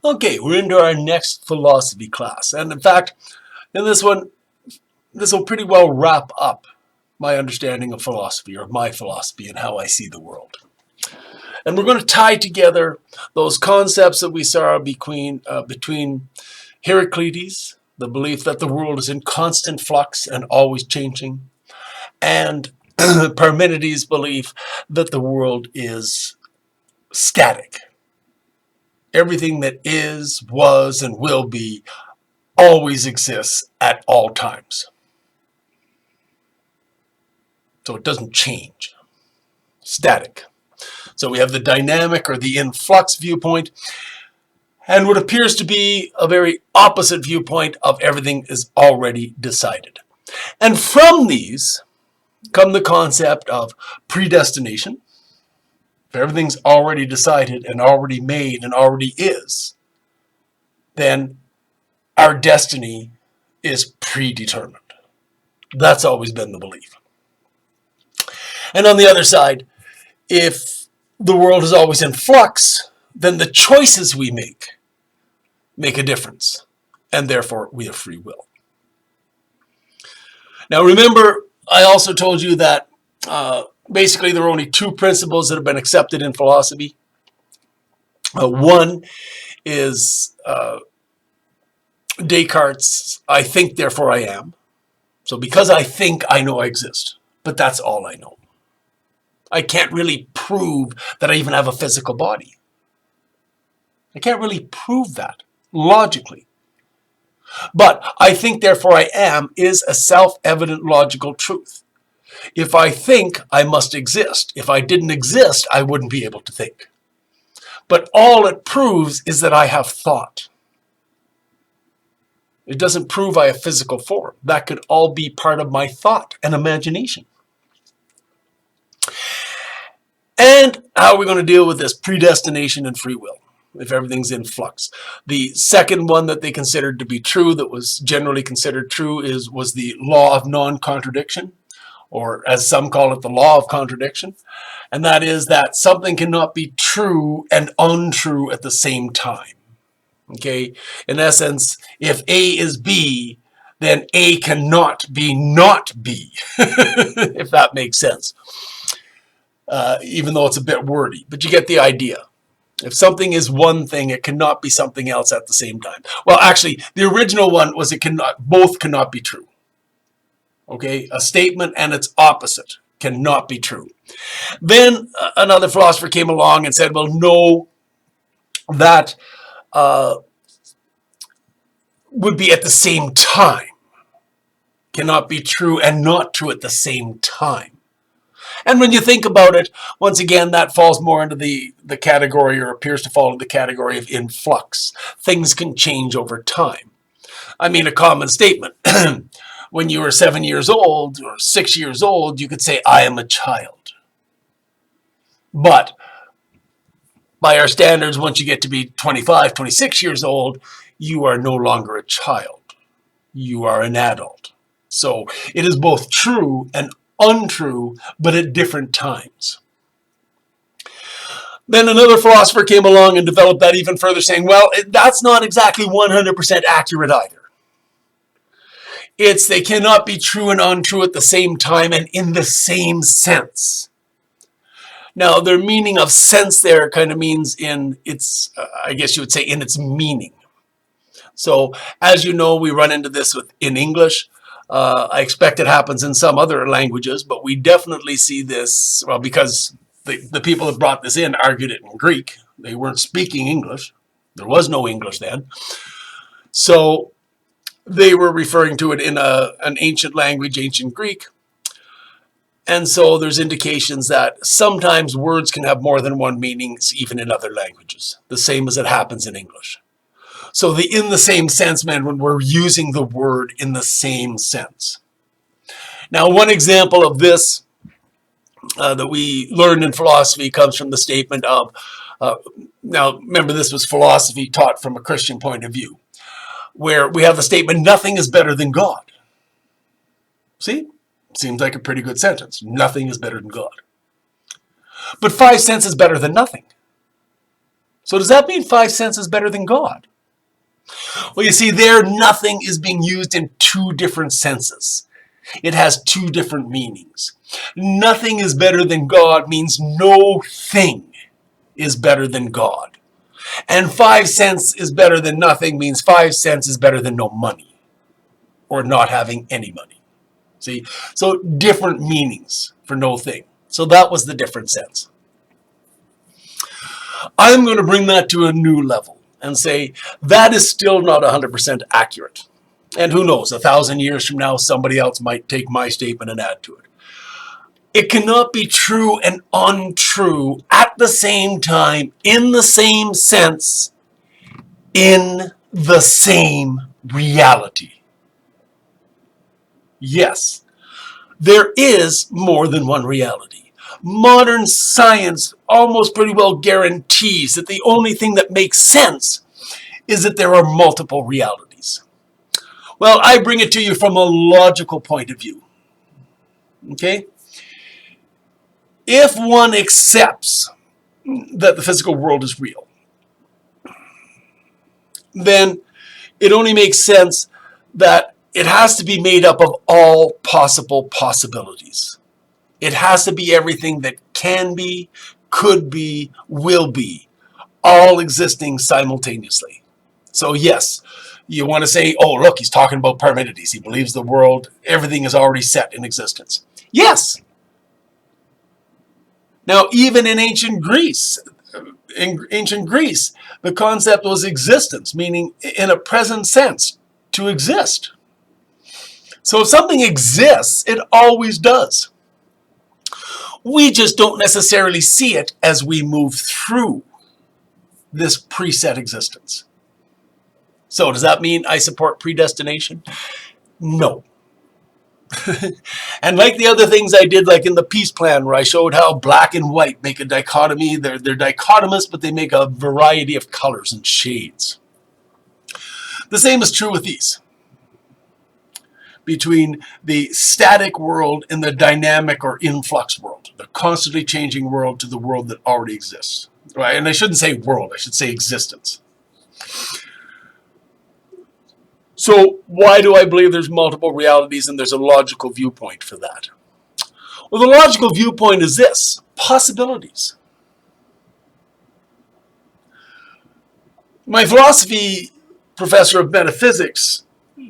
Okay, we're into our next philosophy class. And in fact, in this one, this will pretty well wrap up my understanding of philosophy, or my philosophy, and how I see the world. And we're going to tie together those concepts that we saw between Heraclitus, the belief that the world is in constant flux and always changing, and Parmenides' belief that the world is static. Everything that is, was, and will be always exists at all times. So it doesn't change. Static. So we have the dynamic or the influx viewpoint, and what appears to be a very opposite viewpoint of everything is already decided. And from these come the concept of predestination. If everything's already decided and already made and already is, then our destiny is predetermined. That's always been the belief. And on the other side, if the world is always in flux, then the choices we make a difference, and therefore we have free will. Now remember, I also told you that basically there are only two principles that have been accepted in philosophy. One is Descartes' I think, therefore I am. So because I think, I know I exist. But that's all I know. I can't really prove that I even have a physical body. I can't really prove that logically. But I think, therefore I am is a self-evident logical truth. If I think, I must exist. If I didn't exist, I wouldn't be able to think. But all it proves is that I have thought. It doesn't prove I have physical form. That could all be part of my thought and imagination. And how are we going to deal with this predestination and free will if everything's in flux? The second one that they considered to be true, that was generally considered true, was the law of non-contradiction, or as some call it, the law of contradiction. And that is that something cannot be true and untrue at the same time. Okay, in essence, if A is B, then A cannot be not B, if that makes sense. Even though it's a bit wordy, but you get the idea. If something is one thing, it cannot be something else at the same time. Well, actually, the original one was both cannot be true. Okay, a statement and its opposite cannot be true. Then another philosopher came along and said, well, no, that would be at the same time. Cannot be true and not true at the same time. And when you think about it, once again, that falls more into the category, or appears to fall into the category of influx. Things can change over time. I mean, a common statement. When you were 7 years old or 6 years old, you could say, I am a child. But by our standards, once you get to be 25, 26 years old, you are no longer a child. You are an adult. So it is both true and untrue, but at different times. Then another philosopher came along and developed that even further, saying, well, that's not exactly 100% accurate either. They cannot be true and untrue at the same time and in the same sense. Now, their meaning of sense there kind of means in its, I guess you would say, in its meaning. So, as you know, we run into this in English. I expect it happens in some other languages, but we definitely see this, well, because the people that brought this in argued it in Greek. They weren't speaking English. There was no English then. So they were referring to it in an ancient language, ancient Greek. And so there's indications that sometimes words can have more than one meaning, even in other languages, the same as it happens in English. So the in the same sense meant when we're using the word in the same sense. Now, one example of this that we learned in philosophy comes from the statement of, now remember this was philosophy taught from a Christian point of view, where we have the statement, nothing is better than God. See? Seems like a pretty good sentence. Nothing is better than God. But 5 cents is better than nothing. So does that mean 5 cents is better than God? Well, you see, there nothing is being used in two different senses. It has two different meanings. Nothing is better than God means no thing is better than God. And 5 cents is better than nothing means 5 cents is better than no money or not having any money. See? So different meanings for no thing. So that was the different sense. I'm going to bring that to a new level and say that is still not 100% accurate. And who knows, 1,000 years from now, somebody else might take my statement and add to it. It cannot be true and untrue at the same time, in the same sense, in the same reality. Yes, there is more than one reality. Modern science almost pretty well guarantees that the only thing that makes sense is that there are multiple realities. Well, I bring it to you from a logical point of view. Okay? If one accepts that the physical world is real, then it only makes sense that it has to be made up of all possible possibilities. It has to be everything that can be, could be, will be, all existing simultaneously. So yes, you want to say, oh, look, he's talking about Parmenides. He believes the world, everything is already set in existence. Yes. Now, even in ancient Greece, the concept was existence, meaning in a present sense, to exist. So if something exists, it always does. We just don't necessarily see it as we move through this preset existence. So does that mean I support predestination? No. And like the other things I did, like in the peace plan, where I showed how black and white make a dichotomy, they're dichotomous, but they make a variety of colors and shades. The same is true with these. Between the static world and the dynamic or influx world, the constantly changing world to the world that already exists. Right? And I shouldn't say world, I should say existence. So why do I believe there's multiple realities and there's a logical viewpoint for that? Well, the logical viewpoint is this: possibilities. My philosophy professor of metaphysics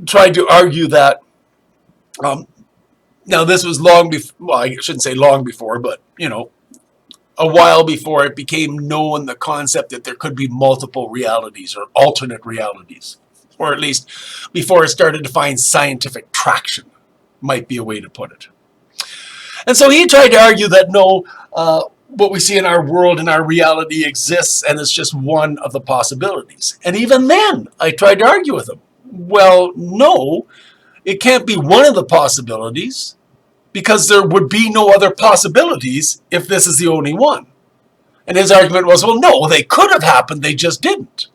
tried to argue that, now this was long before, well, I shouldn't say long before, but, a while before it became known the concept that there could be multiple realities or alternate realities. Or at least before it started to find scientific traction, might be a way to put it. And so he tried to argue that no, what we see in our world and our reality exists, and it's just one of the possibilities. And even then, I tried to argue with him. Well, no, it can't be one of the possibilities, because there would be no other possibilities if this is the only one. And his argument was, well, no, they could have happened, they just didn't.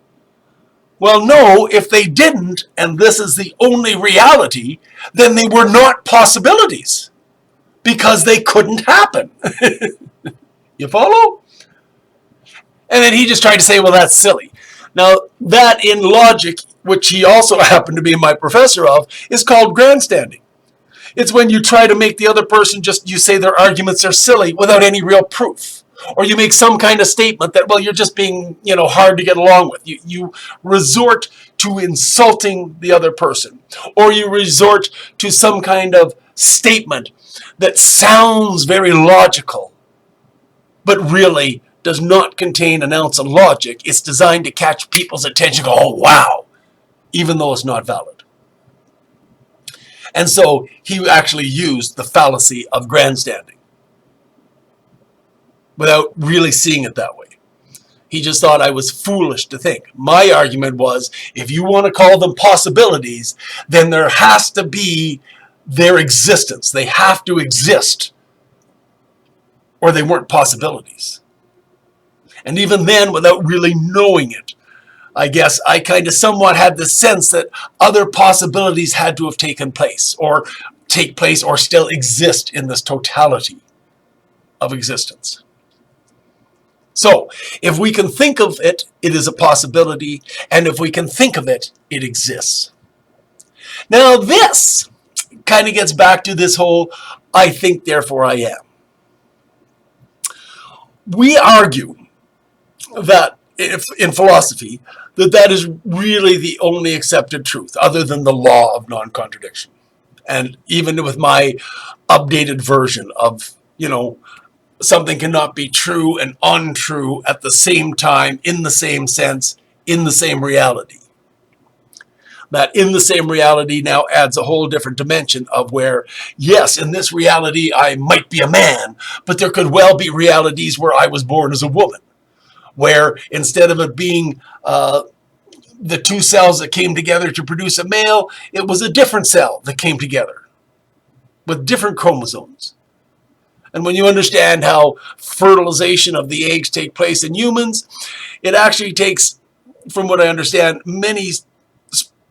Well, no, if they didn't, and this is the only reality, then they were not possibilities, because they couldn't happen. You follow? And then he just tried to say, well, that's silly. Now, that in logic, which he also happened to be my professor of, is called grandstanding. It's when you try to make the other person you say their arguments are silly without any real proof. Or you make some kind of statement that, well, you're just being, hard to get along with. You resort to insulting the other person. Or you resort to some kind of statement that sounds very logical, but really does not contain an ounce of logic. It's designed to catch people's attention. Go, oh, wow, even though it's not valid. And so he actually used the fallacy of grandstanding without really seeing it that way. He just thought I was foolish to think. My argument was, if you want to call them possibilities, then there has to be their existence. They have to exist, or they weren't possibilities. And even then, without really knowing it, I guess I kind of somewhat had the sense that other possibilities had to have taken place, or take place, or still exist in this totality of existence. So, if we can think of it, it is a possibility, and if we can think of it, it exists. Now, this kind of gets back to this whole I think, therefore I am. We argue that, if, in philosophy, that is really the only accepted truth, other than the law of non-contradiction. And even with my updated version of, something cannot be true and untrue at the same time, in the same sense, in the same reality. That in the same reality now adds a whole different dimension of where, yes, in this reality I might be a man, but there could well be realities where I was born as a woman, where instead of it being the two cells that came together to produce a male, it was a different cell that came together with different chromosomes. And when you understand how fertilization of the eggs take place in humans, it actually takes, from what I understand, many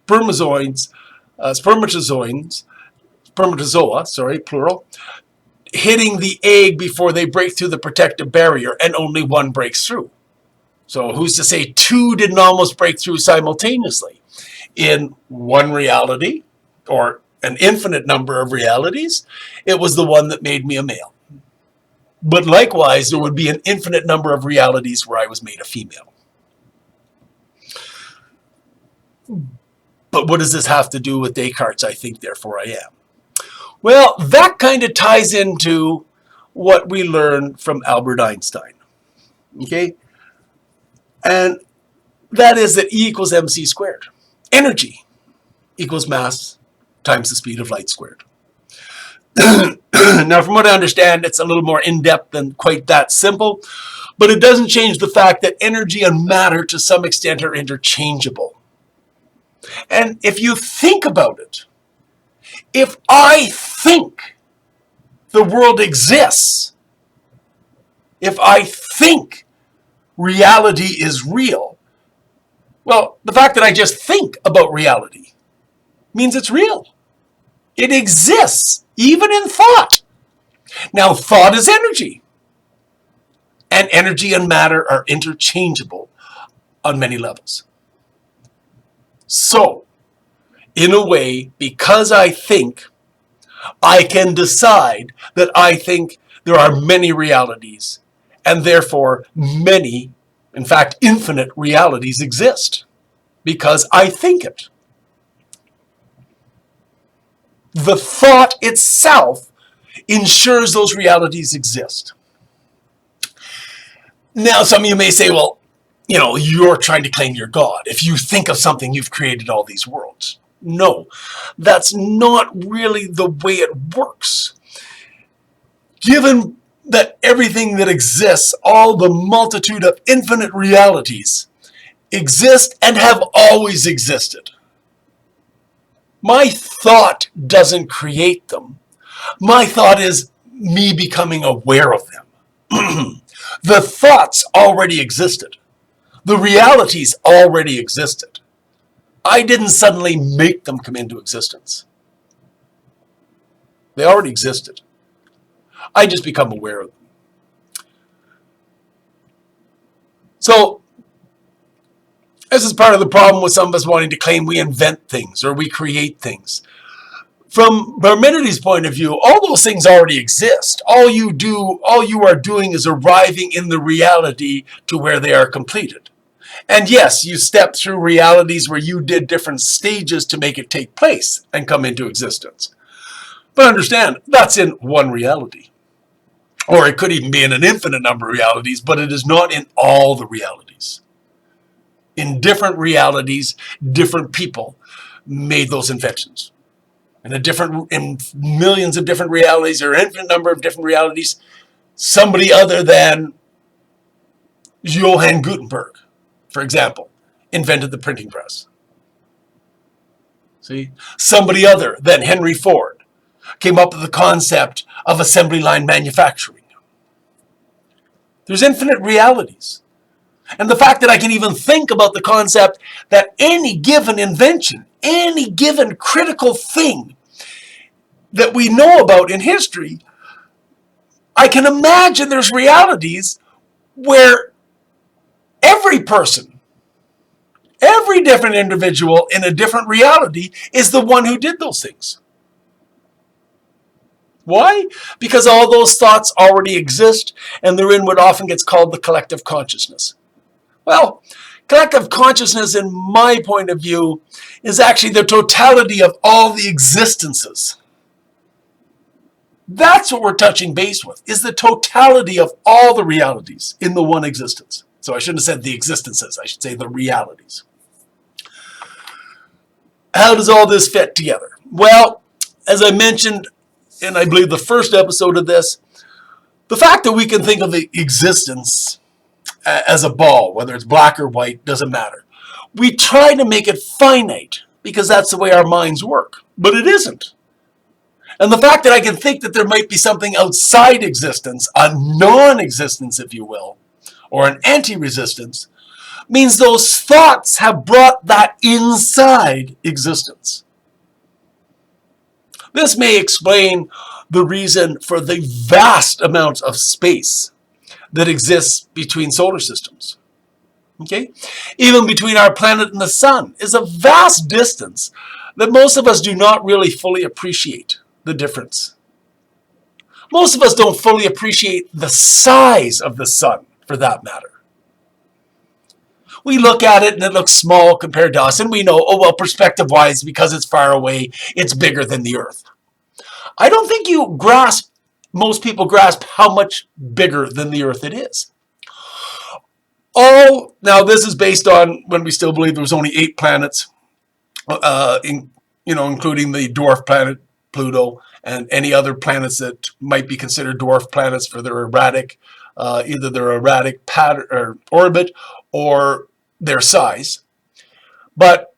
spermatozoa, plural, hitting the egg before they break through the protective barrier, and only one breaks through. So who's to say two didn't almost break through simultaneously in one reality, or an infinite number of realities? It was the one that made me a male. But likewise, there would be an infinite number of realities where I was made a female. But what does this have to do with Descartes' I think, therefore I am? Well, that kind of ties into what we learned from Albert Einstein. Okay? And that is that E equals mc squared. Energy equals mass times the speed of light squared. Now, from what I understand, it's a little more in-depth than quite that simple, but it doesn't change the fact that energy and matter to some extent are interchangeable. And if you think about it, if I think the world exists, if I think reality is real, well, the fact that I just think about reality means it's real. It exists, even in thought. Now, thought is energy. And energy and matter are interchangeable on many levels. So, in a way, because I think, I can decide that I think there are many realities, and therefore many, in fact, infinite realities exist, because I think it. The thought itself ensures those realities exist. Now, some of you may say, well, you're trying to claim you're God. If you think of something, you've created all these worlds. No, that's not really the way it works. Given that everything that exists, all the multitude of infinite realities, exist and have always existed. My thought doesn't create them. My thought is me becoming aware of them. The thoughts already existed. The realities already existed. I didn't suddenly make them come into existence. They already existed. I just become aware of them. So, this is part of the problem with some of us wanting to claim we invent things or we create things. From Parmenides' point of view, all those things already exist. All you are doing is arriving in the reality to where they are completed. And yes, you step through realities where you did different stages to make it take place and come into existence. But understand, that's in one reality. Or it could even be in an infinite number of realities, but it is not in all the realities. In different realities, different people made those inventions. In millions of different realities, or infinite number of different realities, somebody other than Johann Gutenberg, for example, invented the printing press. See? Somebody other than Henry Ford came up with the concept of assembly line manufacturing. There's infinite realities. And the fact that I can even think about the concept that any given invention, any given critical thing that we know about in history, I can imagine there's realities where Every person, every different individual in a different reality is the one who did those things. Why? Because all those thoughts already exist, and they're in what often gets called the collective consciousness. Well, collective consciousness, in my point of view, is actually the totality of all the existences. That's what we're touching base with, is the totality of all the realities in the one existence. So I shouldn't have said the existences, I should say the realities. How does all this fit together? Well, as I mentioned in, I believe, the first episode of this, the fact that we can think of the existence as a ball, whether it's black or white, doesn't matter. We try to make it finite because that's the way our minds work, but it isn't. And the fact that I can think that there might be something outside existence, a non-existence, if you will, or an anti-resistance, means those thoughts have brought that inside existence. This may explain the reason for the vast amounts of space that exists between solar systems. Okay? Even between our planet and the sun is a vast distance that most of us do not really fully appreciate the difference. Most of us don't fully appreciate the size of the sun, for that matter. We look at it and it looks small compared to us, and we know, oh well, perspective-wise, because it's far away, it's bigger than the Earth. I don't think most people grasp how much bigger than the Earth it is. Now this is based on when we still believe there was only 8 planets, including the dwarf planet Pluto and any other planets that might be considered dwarf planets for their erratic, either their erratic pattern or orbit or their size. But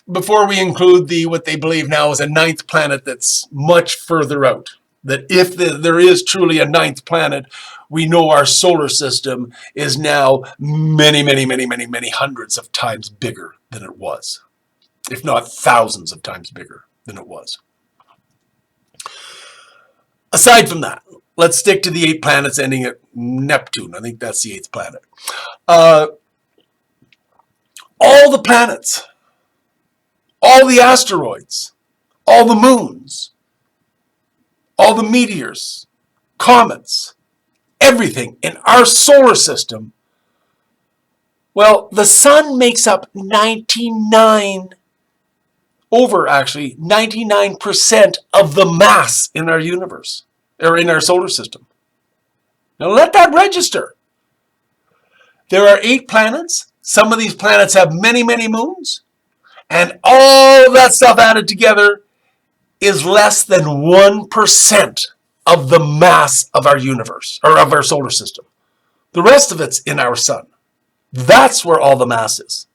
before we include what they believe now is a 9th planet that's much further out, that if there is truly a 9th planet, we know our solar system is now many, many, many, many, many hundreds of times bigger than it was, if not thousands of times bigger than it was. Aside from that, let's stick to the 8 planets ending at Neptune. I think that's the 8th planet. All the planets, all the asteroids, all the moons, all the meteors, comets, everything in our solar system, well, the sun makes up 99% of the mass in our universe, or in our solar system. Now let that register. There are 8 planets. Some of these planets have many, many moons. And all that stuff added together is less than 1% of the mass of our universe, or of our solar system. The rest of it's in our sun. That's where all the mass is.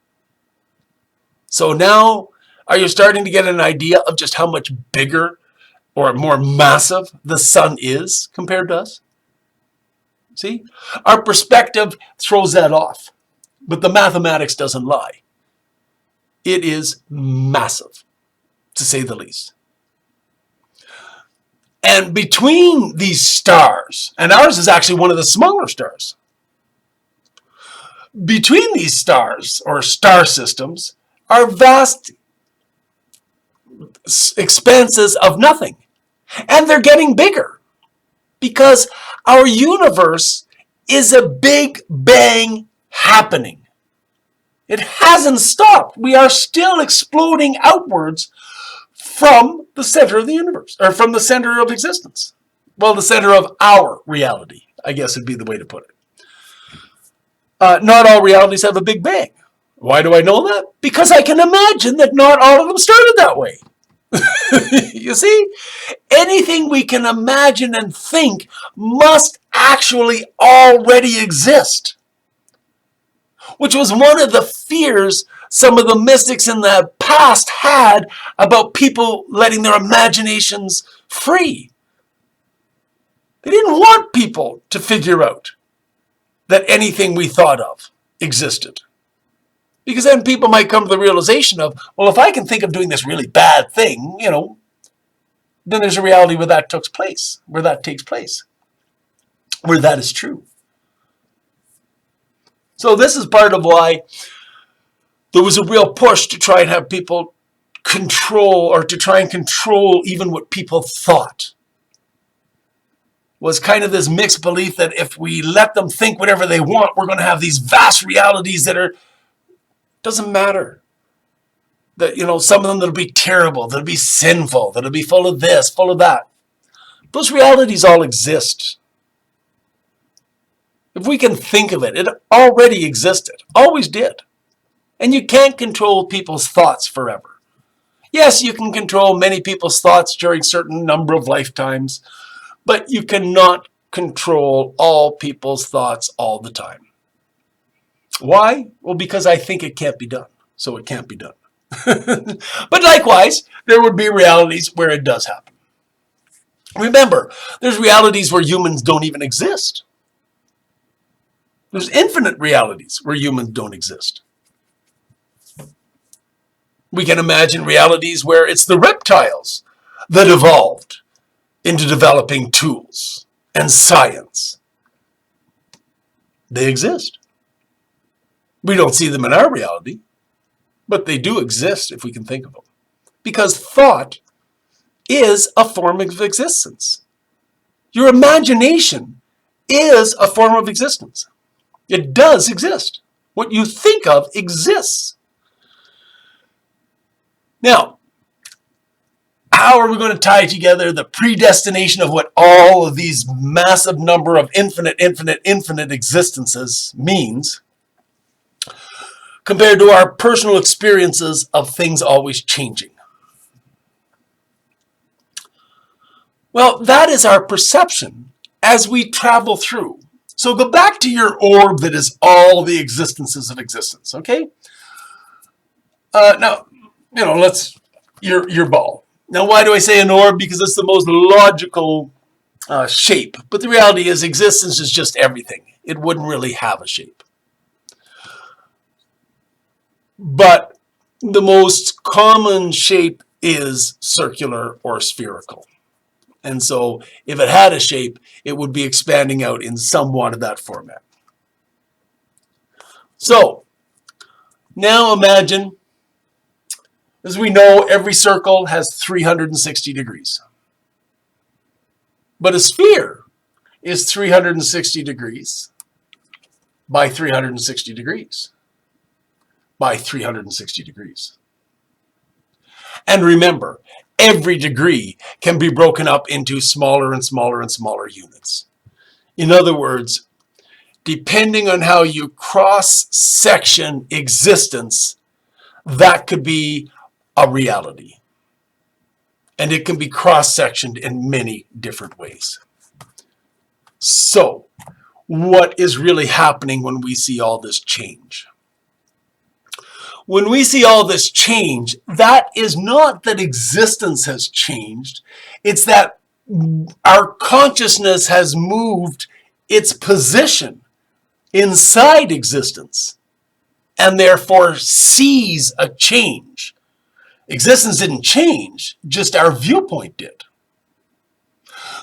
So now, are you starting to get an idea of just how much bigger or more massive the sun is compared to us? See? Our perspective throws that off, but the mathematics doesn't lie. It is massive, to say the least. And between these stars, and ours is actually one of the smaller stars, between these stars, or star systems, are vast expanses of nothing. And they're getting bigger, because our universe is a big bang happening. It hasn't stopped. We are still exploding outwards from the center of the universe, or from the center of existence. Well, the center of our reality, I guess would be the way to put it. Not all realities have a big bang. Why do I know that? Because I can imagine that not all of them started that way. You see? Anything we can imagine and think must actually already exist. Which was one of the fears some of the mystics in the past had about people letting their imaginations free. They didn't want people to figure out that anything we thought of existed. Because then people might come to the realization of, well, if I can think of doing this really bad thing, then there's a reality where that takes place, where that is true. So this is part of why there was a real push to try and have people control, or to try and control even what people thought. Was kind of this mixed belief that if we let them think whatever they want, we're going to have these vast realities that are, doesn't matter. That, some of them that'll be terrible, that'll be sinful, that'll be full of this, full of that. Those realities all exist. If we can think of it, it already existed, always did. And you can't control people's thoughts forever. Yes, you can control many people's thoughts during a certain number of lifetimes, but you cannot control all people's thoughts all the time. Why? Well, because I think it can't be done, so it can't be done. But likewise, there would be realities where it does happen. Remember, there's realities where humans don't even exist. There's infinite realities where humans don't exist. We can imagine realities where it's the reptiles that evolved into developing tools and science. They exist. We don't see them in our reality, but they do exist if we can think of them. Because thought is a form of existence. Your imagination is a form of existence. It does exist. What you think of exists. Now, how are we going to tie together the predestination of what all of these massive number of infinite existences means compared to our personal experiences of things always changing? Well, that is our perception as we travel through. So go back to your orb that is all the existences of existence, okay? Now, your ball. Now, why do I say an orb? Because it's the most logical shape. But the reality is existence is just everything. It wouldn't really have a shape. But the most common shape is circular or spherical. And so if it had a shape, it would be expanding out in somewhat of that format. So now imagine, as we know, every circle has 360 degrees. But a sphere is 360 degrees by 360 degrees by 360 degrees. And remember, every degree can be broken up into smaller and smaller and smaller units. In other words, depending on how you cross-section existence, that could be a reality. And it can be cross-sectioned in many different ways. So, what is really happening when we see all this change? When we see all this change, that is not that existence has changed. It's that our consciousness has moved its position inside existence and therefore sees a change. Existence didn't change, just our viewpoint did.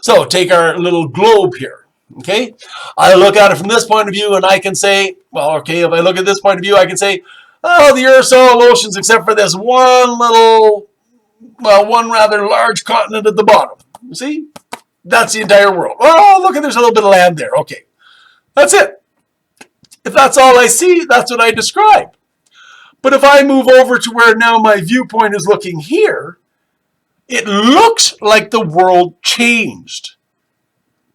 So take our little globe here, okay? I look at it from this point of view and I can say, well, okay, if I look at this point of view, I can say, oh, the Earth's all oceans except for this one rather large continent at the bottom. You see? That's the entire world. Oh, look, there's a little bit of land there. Okay. That's it. If that's all I see, that's what I describe. But if I move over to where now my viewpoint is looking here, it looks like the world changed.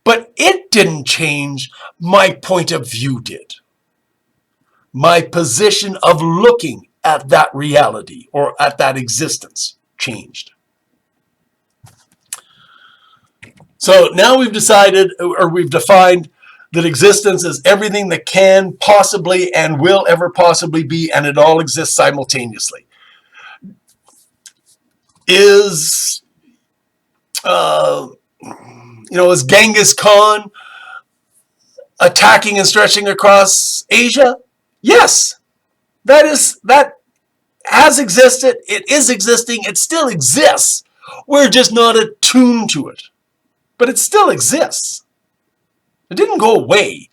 But it didn't change. My point of view did. My position of looking at that reality or at that existence changed. So now we've decided, or we've defined, that existence is everything that can possibly and will ever possibly be, and it all exists simultaneously. Is Genghis Khan attacking and stretching across Asia? Yes, that has existed. It is existing. It still exists. We're just not attuned to it. But it still exists. It didn't go away.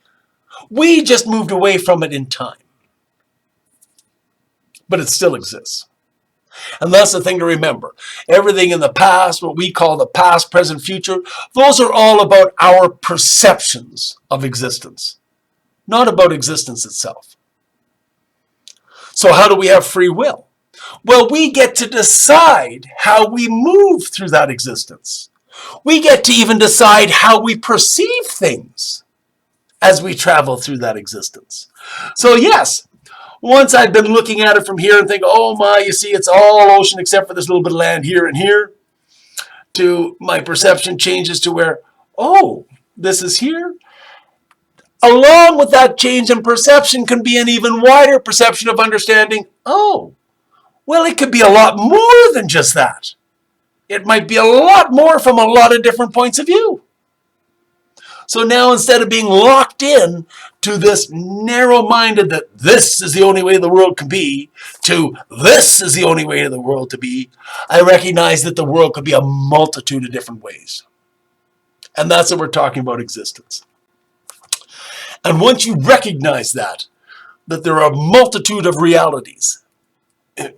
We just moved away from it in time. But it still exists. And that's the thing to remember. Everything in the past, what we call the past, present, future, those are all about our perceptions of existence, not about existence itself. So how do we have free will? Well, we get to decide how we move through that existence. We get to even decide how we perceive things as we travel through that existence. So yes, once I've been looking at it from here and think, oh my, you see, it's all ocean except for this little bit of land here and here, to my perception changes to where, oh, this is here. Along with that change in perception can be an even wider perception of understanding, oh, well, it could be a lot more than just that. It might be a lot more from a lot of different points of view. So now instead of being locked in to this narrow-minded that this is the only way the world can be, to this is the only way the world to be, I recognize that the world could be a multitude of different ways. And that's what we're talking about existence. And once you recognize that there are a multitude of realities,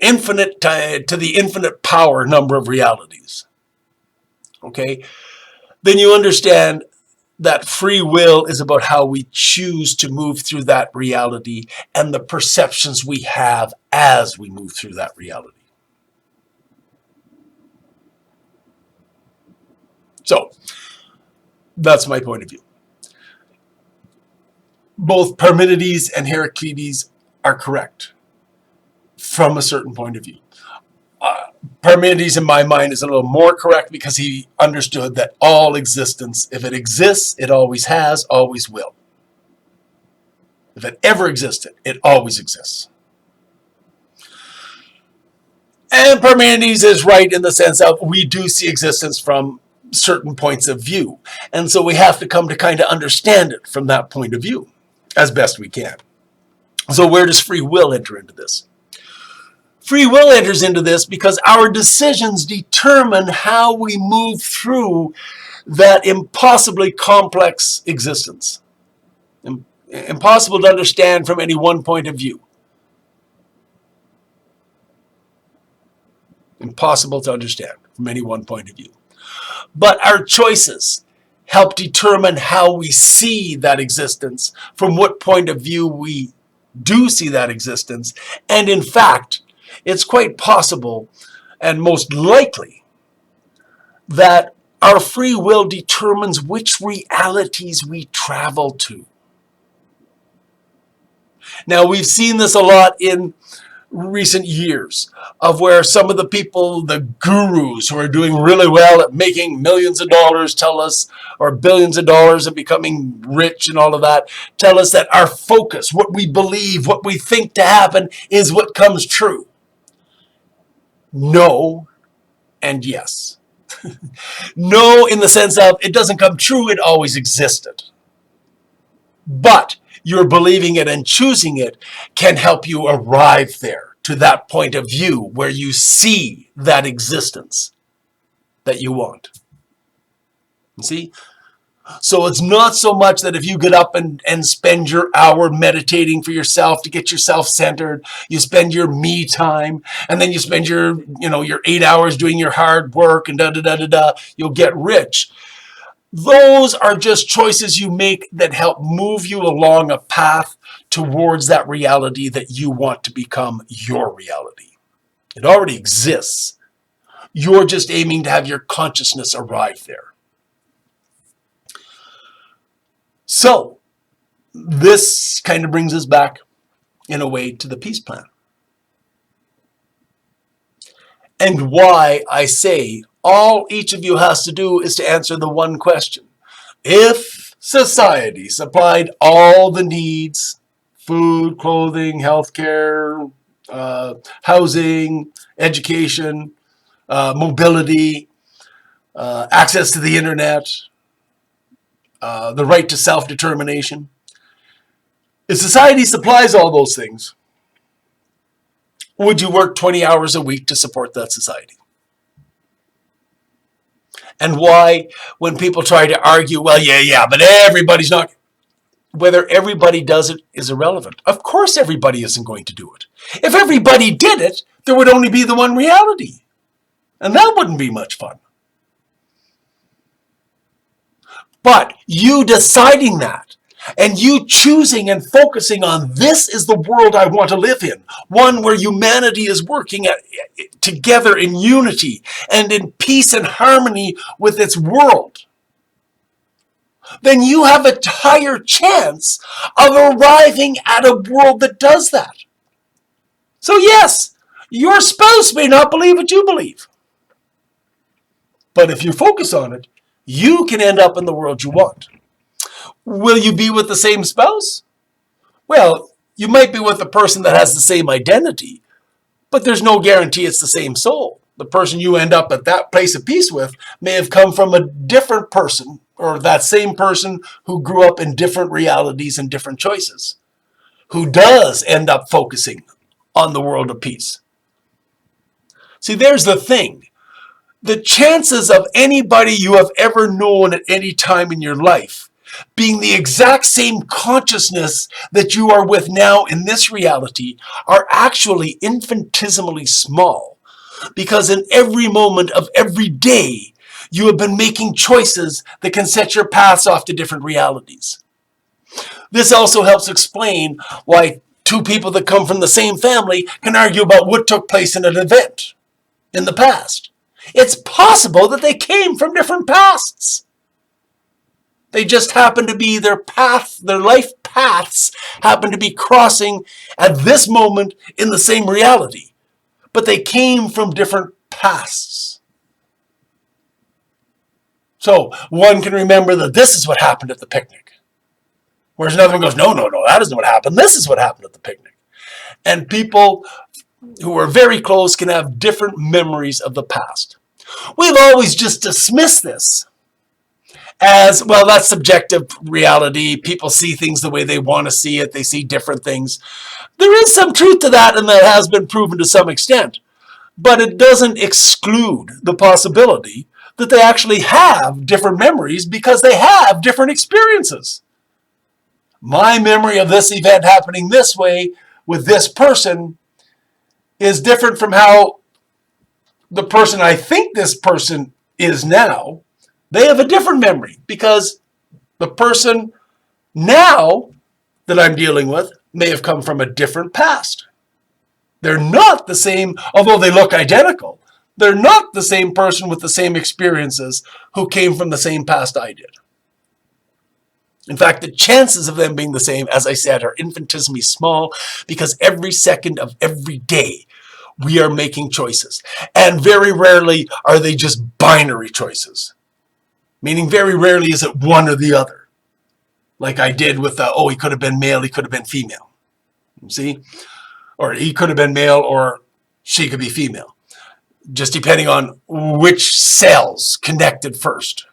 infinite to the infinite power number of realities, okay, then you understand that free will is about how we choose to move through that reality and the perceptions we have as we move through that reality. So, that's my point of view. Both Parmenides and Heraclides are correct from a certain point of view. Parmenides, in my mind, is a little more correct because he understood that all existence, if it exists, it always has, always will. If it ever existed, it always exists. And Parmenides is right in the sense of we do see existence from certain points of view. And so we have to come to kind of understand it from that point of view as best we can. So where does free will enter into this? Free will enters into this because our decisions determine how we move through that impossibly complex existence. Impossible to understand from any one point of view. Impossible to understand from any one point of view. But our choices help determine how we see that existence, from what point of view we do see that existence, and in fact, it's quite possible and most likely that our free will determines which realities we travel to. Now, we've seen this a lot in recent years of where some of the people, the gurus who are doing really well at making millions of dollars tell us, or billions of dollars and becoming rich and all of that, tell us that our focus, what we believe, what we think to happen is what comes true. No and yes. No in the sense of it doesn't come true, it always existed. But your believing it and choosing it can help you arrive there to that point of view where you see that existence that you want. You see? So it's not so much that if you get up and spend your hour meditating for yourself to get yourself centered, you spend your me time, and then you spend your 8 hours doing your hard work and you'll get rich. Those are just choices you make that help move you along a path towards that reality that you want to become your reality. It already exists. You're just aiming to have your consciousness arrive there. So, this kind of brings us back, in a way, to the peace plan. And why I say all each of you has to do is to answer the one question. If society supplied all the needs, food, clothing, healthcare, housing, education, mobility, access to the internet, the right to self-determination. If society supplies all those things, would you work 20 hours a week to support that society? And why, when people try to argue, well, yeah, but everybody's not. whether everybody does it is irrelevant. Of course everybody isn't going to do it. If everybody did it, there would only be the one reality. And that wouldn't be much fun. But you deciding that, and you choosing and focusing on this is the world I want to live in, one where humanity is working together in unity and in peace and harmony with its world, then you have a higher chance of arriving at a world that does that. So yes, your spouse may not believe what you believe. But if you focus on it, you can end up in the world you want. Will you be with the same spouse? Well, you might be with a person that has the same identity, but there's no guarantee it's the same soul. The person you end up at that place of peace with may have come from a different person, or that same person who grew up in different realities and different choices, who does end up focusing on the world of peace. See, there's the thing. The chances of anybody you have ever known at any time in your life being the exact same consciousness that you are with now in this reality are actually infinitesimally small, because in every moment of every day you have been making choices that can set your paths off to different realities. This also helps explain why two people that come from the same family can argue about what took place in an event in the past. It's possible that they came from different pasts. They just happen to be their life paths happen to be crossing at this moment in the same reality. But they came from different pasts. So one can remember that this is what happened at the picnic. Whereas another one goes, no, that isn't what happened. This is what happened at the picnic. And people who are very close can have different memories of the past. We've always just dismissed this as, well, that's subjective reality. People see things the way they want to see it. They see different things. There is some truth to that, and that has been proven to some extent. But it doesn't exclude the possibility that they actually have different memories because they have different experiences. My memory of this event happening this way with this person is different from how the person I think this person is now. They have a different memory because the person now that I'm dealing with may have come from a different past. They're not the same, although they look identical. They're not the same person with the same experiences who came from the same past I did. In fact, the chances of them being the same, as I said, are infinitesimally small because every second of every day we are making choices. And very rarely are they just binary choices. Meaning very rarely is it one or the other. Like I did with, he could have been male, he could have been female. You see? Or he could have been male or she could be female. Just depending on which cells connected first.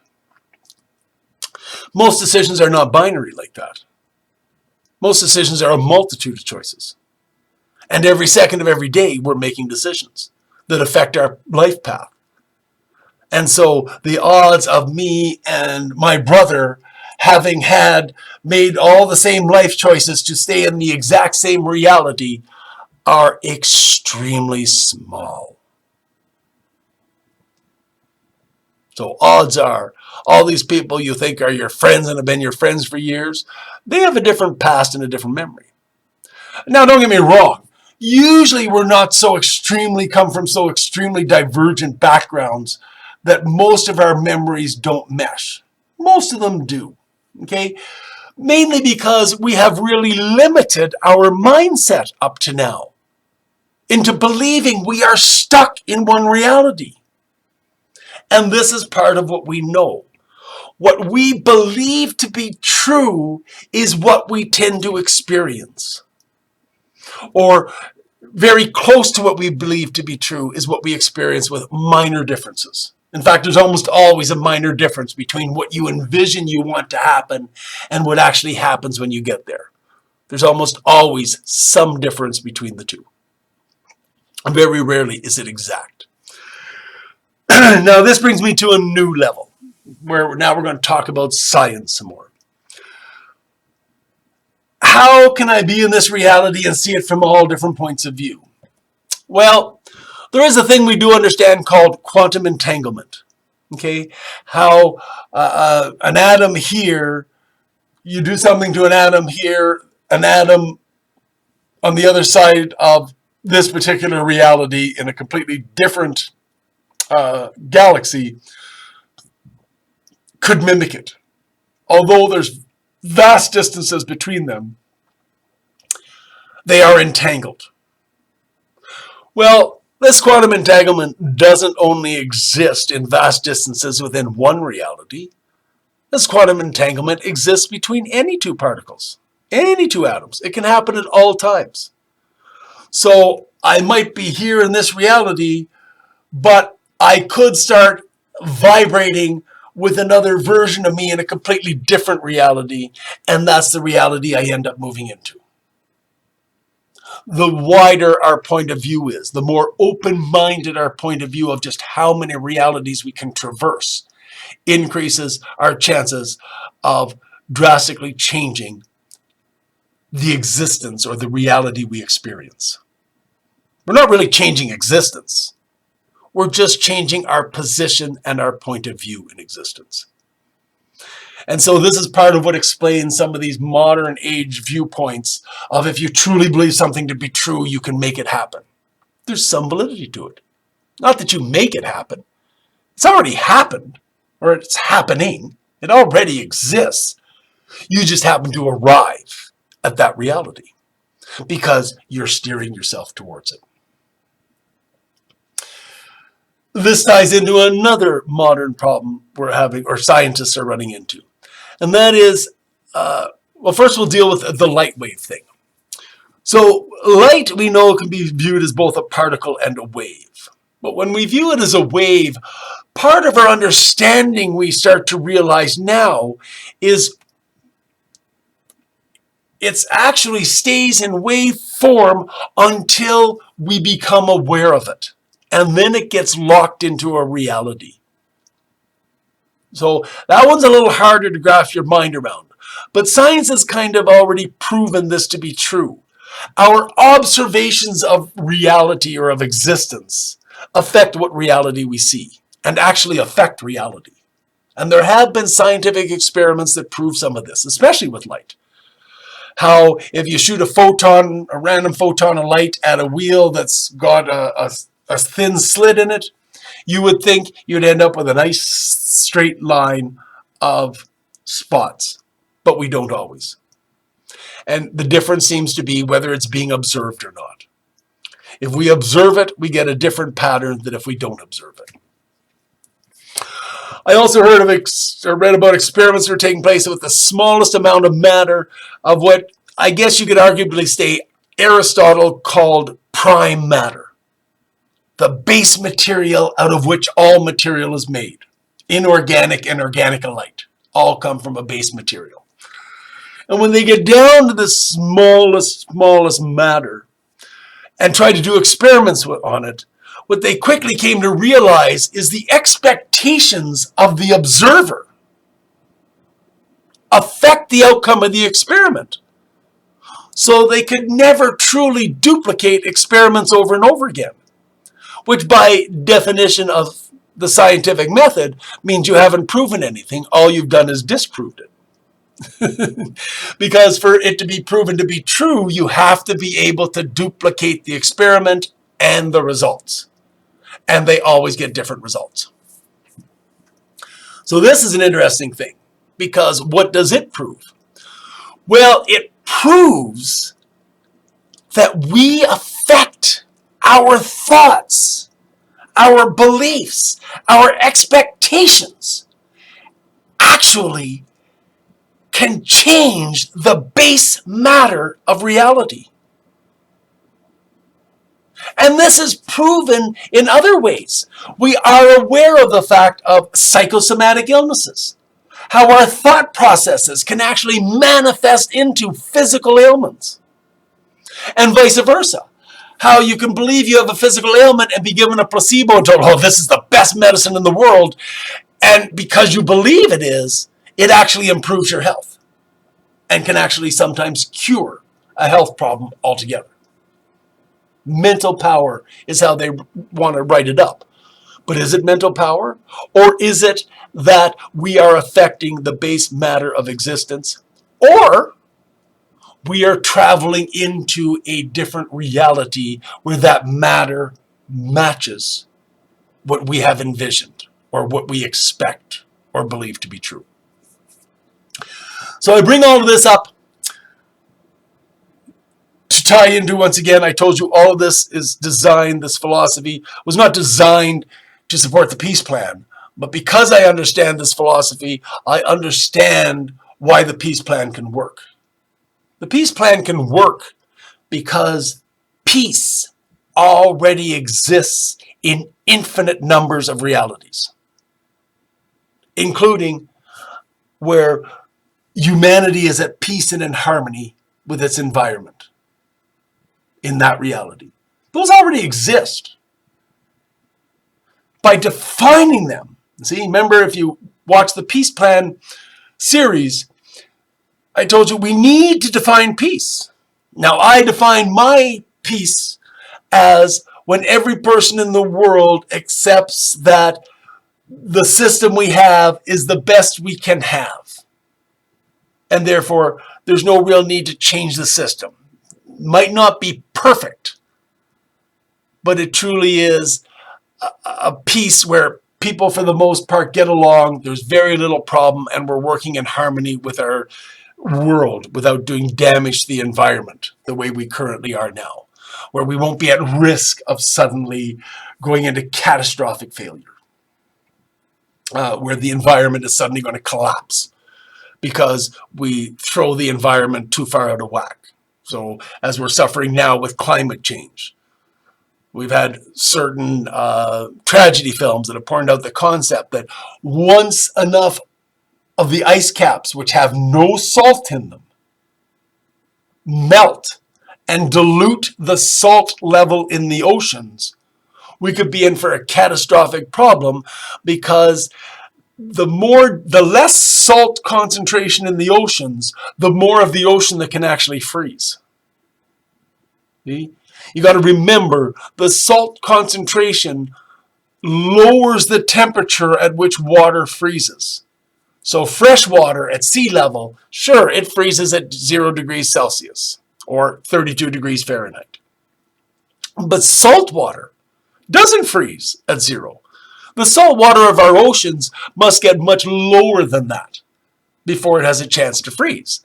Most decisions are not binary like that. Most decisions are a multitude of choices. And every second of every day, we're making decisions that affect our life path. And so the odds of me and my brother having made all the same life choices to stay in the exact same reality are extremely small. So odds are, all these people you think are your friends and have been your friends for years, they have a different past and a different memory. Now, don't get me wrong. Usually we're not come from so extremely divergent backgrounds that most of our memories don't mesh. Most of them do, okay? Mainly because we have really limited our mindset up to now into believing we are stuck in one reality. And this is part of what we know. What we believe to be true is what we tend to experience. Or very close to what we believe to be true is what we experience with minor differences. In fact, there's almost always a minor difference between what you envision you want to happen and what actually happens when you get there. There's almost always some difference between the two. And very rarely is it exact. Now, this brings me to a new level, where now we're going to talk about science some more. how can I be in this reality and see it from all different points of view? Well, there is a thing we do understand called quantum entanglement. Okay, how an atom here, you do something to an atom here, an atom on the other side of this particular reality in a completely different galaxy could mimic it. Although there's vast distances between them, they are entangled. Well, this quantum entanglement doesn't only exist in vast distances within one reality. This quantum entanglement exists between any two particles, any two atoms. It can happen at all times. So I might be here in this reality, but I could start vibrating with another version of me in a completely different reality, and that's the reality I end up moving into. The wider our point of view is, the more open-minded our point of view of just how many realities we can traverse, increases our chances of drastically changing the existence or the reality we experience. We're not really changing existence. We're just changing our position and our point of view in existence. And so this is part of what explains some of these modern age viewpoints of if you truly believe something to be true, you can make it happen. There's some validity to it. Not that you make it happen. It's already happened, or it's happening. It already exists. You just happen to arrive at that reality because you're steering yourself towards it. This ties into another modern problem we're having, or scientists are running into. And that is, well, first we'll deal with the light wave thing. So light, we know, can be viewed as both a particle and a wave. But when we view it as a wave, part of our understanding we start to realize now is it actually stays in wave form until we become aware of it. And then it gets locked into a reality. So that one's a little harder to grasp your mind around. But science has kind of already proven this to be true. Our observations of reality or of existence affect what reality we see and actually affect reality. And there have been scientific experiments that prove some of this, especially with light. How if you shoot a random photon of light at a wheel that's got a thin slit in it, you would think you'd end up with a nice straight line of spots. But we don't always. And the difference seems to be whether it's being observed or not. If we observe it, we get a different pattern than if we don't observe it. I also read about experiments that are taking place with the smallest amount of matter of what I guess you could arguably say Aristotle called prime matter. The base material out of which all material is made. Inorganic and organic alike. All come from a base material. And when they get down to the smallest matter and try to do experiments on it, what they quickly came to realize is the expectations of the observer affect the outcome of the experiment. So they could never truly duplicate experiments over and over again, which by definition of the scientific method means you haven't proven anything. All you've done is disproved it. Because for it to be proven to be true, you have to be able to duplicate the experiment and the results. And they always get different results. So this is an interesting thing, because what does it prove? Well, it proves that we affect our thoughts, our beliefs, our expectations actually can change the base matter of reality. And this is proven in other ways. We are aware of the fact of psychosomatic illnesses, how our thought processes can actually manifest into physical ailments, and vice versa. How you can believe you have a physical ailment and be given a placebo and told, oh, this is the best medicine in the world, and because you believe it is, it actually improves your health. and can actually sometimes cure a health problem altogether. Mental power is how they want to write it up. But is it mental power? Or is it that we are affecting the base matter of existence? Or we are traveling into a different reality where that matter matches what we have envisioned or what we expect or believe to be true. So I bring all of this up to tie into, once again, I told you all of this is designed, this philosophy was not designed to support the peace plan. But because I understand this philosophy, I understand why the peace plan can work. The peace plan can work because peace already exists in infinite numbers of realities, including where humanity is at peace and in harmony with its environment. In that reality, those already exist. By defining them, see, remember, if you watch the peace plan series, I told you we need to define peace. Now, I define my peace as when every person in the world accepts that the system we have is the best we can have. And therefore, there's no real need to change the system. Might not be perfect, but it truly is a peace where people, for the most part, get along. There's very little problem, and we're working in harmony with our world without doing damage to the environment the way we currently are now, where we won't be at risk of suddenly going into catastrophic failure, where the environment is suddenly going to collapse because we throw the environment too far out of whack. So as we're suffering now with climate change, we've had certain tragedy films that have pointed out the concept that once enough of the ice caps, which have no salt in them, melt and dilute the salt level in the oceans, we could be in for a catastrophic problem, because the less salt concentration in the oceans, the more of the ocean that can actually freeze. See? You got to remember, the salt concentration lowers the temperature at which water freezes. So fresh water at sea level, sure, it freezes at 0 degrees Celsius or 32 degrees Fahrenheit. But salt water doesn't freeze at 0. The salt water of our oceans must get much lower than that before it has a chance to freeze.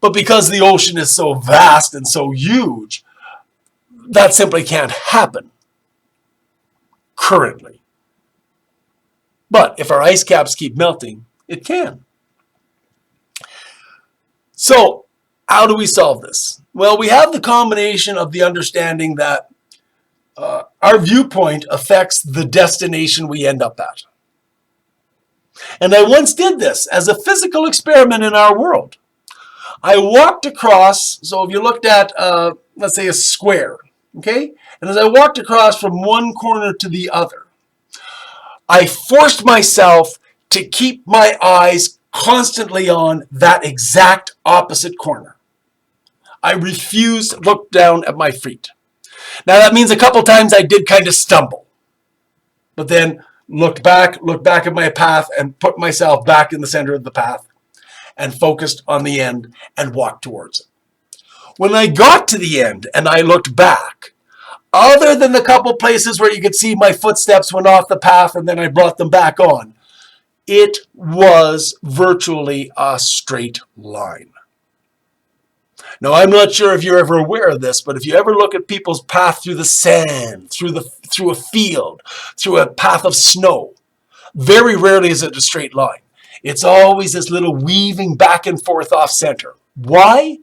But because the ocean is so vast and so huge, that simply can't happen currently. But if our ice caps keep melting, it can. So how do we solve this? Well, we have the combination of the understanding that our viewpoint affects the destination we end up at. And I once did this as a physical experiment in our world. I walked across, so if you looked at, let's say, a square, okay? And as I walked across from one corner to the other, I forced myself to keep my eyes constantly on that exact opposite corner. I refused to look down at my feet. Now that means a couple times I did kind of stumble, but then looked back at my path and put myself back in the center of the path and focused on the end and walked towards it. When I got to the end and I looked back, other than the couple places where you could see my footsteps went off the path and then I brought them back on, it was virtually a straight line. Now, I'm not sure if you're ever aware of this, but if you ever look at people's path through the sand, through a field, through a path of snow, very rarely is it a straight line. It's always this little weaving back and forth off center. Why?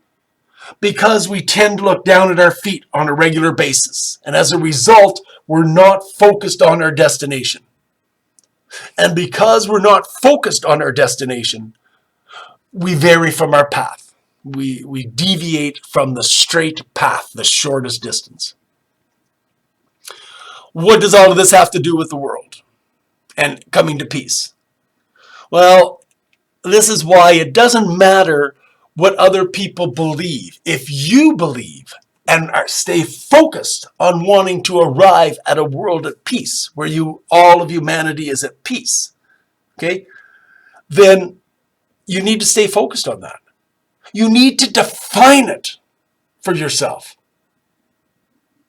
Because we tend to look down at our feet on a regular basis. And as a result, we're not focused on our destination. And because we're not focused on our destination, we vary from our path. We deviate from the straight path, the shortest distance. What does all of this have to do with the world and coming to peace? Well, this is why it doesn't matter what other people believe. If you believe and stay focused on wanting to arrive at a world at peace, where all of humanity is at peace, okay, then you need to stay focused on that. You need to define it for yourself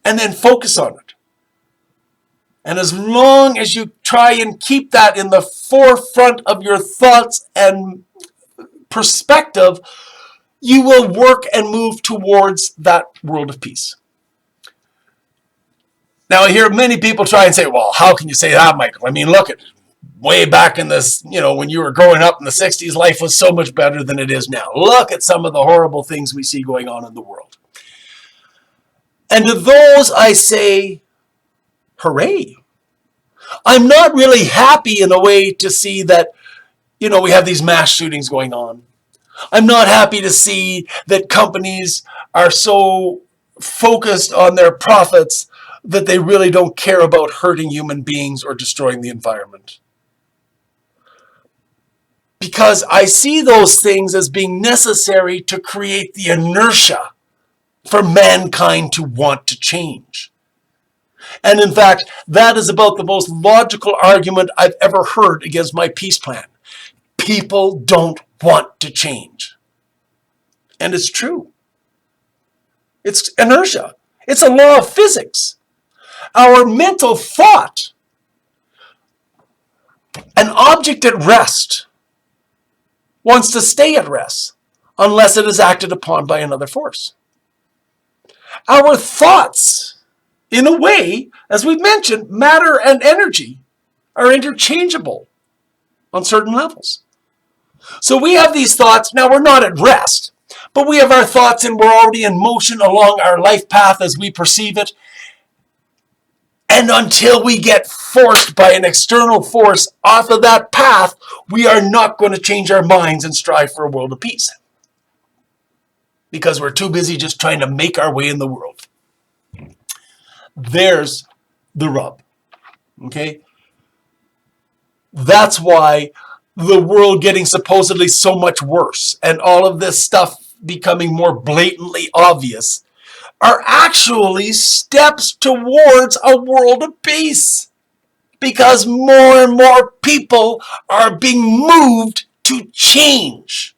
and then focus on it. And as long as you try and keep that in the forefront of your thoughts and perspective, you will work and move towards that world of peace. Now, I hear many people try and say, well, how can you say that, Michael? I mean, look at way back in this, when you were growing up in the 60s, life was so much better than it is now. Look at some of the horrible things we see going on in the world. And to those I say, hooray. I'm not really happy in a way to see that, we have these mass shootings going on. I'm not happy to see that companies are so focused on their profits that they really don't care about hurting human beings or destroying the environment. Because I see those things as being necessary to create the inertia for mankind to want to change. And in fact, that is about the most logical argument I've ever heard against my peace plan. People don't want to change. And it's true. It's inertia. It's a law of physics. Our mental thought, an object at rest, wants to stay at rest unless it is acted upon by another force. Our thoughts, in a way, as we've mentioned, matter and energy are interchangeable on certain levels. So we have these thoughts. Now, we're not at rest, but we have our thoughts and we're already in motion along our life path as we perceive it. And until we get forced by an external force off of that path, we are not going to change our minds and strive for a world of peace. Because we're too busy just trying to make our way in the world. There's the rub. Okay? That's why the world getting supposedly so much worse and all of this stuff becoming more blatantly obvious are actually steps towards a world of peace. Because more and more people are being moved to change.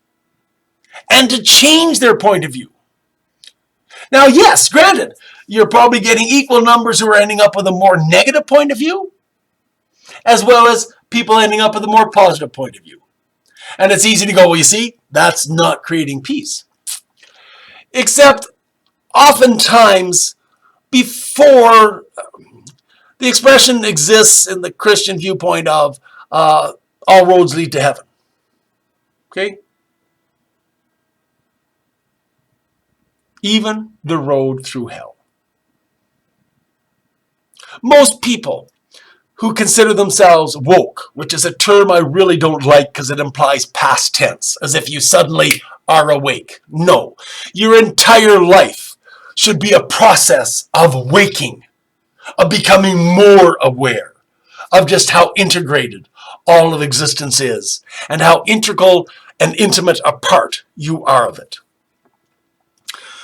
And to change their point of view. Now, yes, granted, you're probably getting equal numbers who are ending up with a more negative point of view, as well as people ending up with a more positive point of view. And it's easy to go, well, you see, that's not creating peace. Except, oftentimes, before the expression exists in the Christian viewpoint of all roads lead to heaven. Okay? Even the road through hell. Most people who consider themselves woke, which is a term I really don't like because it implies past tense, as if you suddenly are awake. No, your entire life should be a process of waking, of becoming more aware of just how integrated all of existence is and how integral and intimate a part you are of it.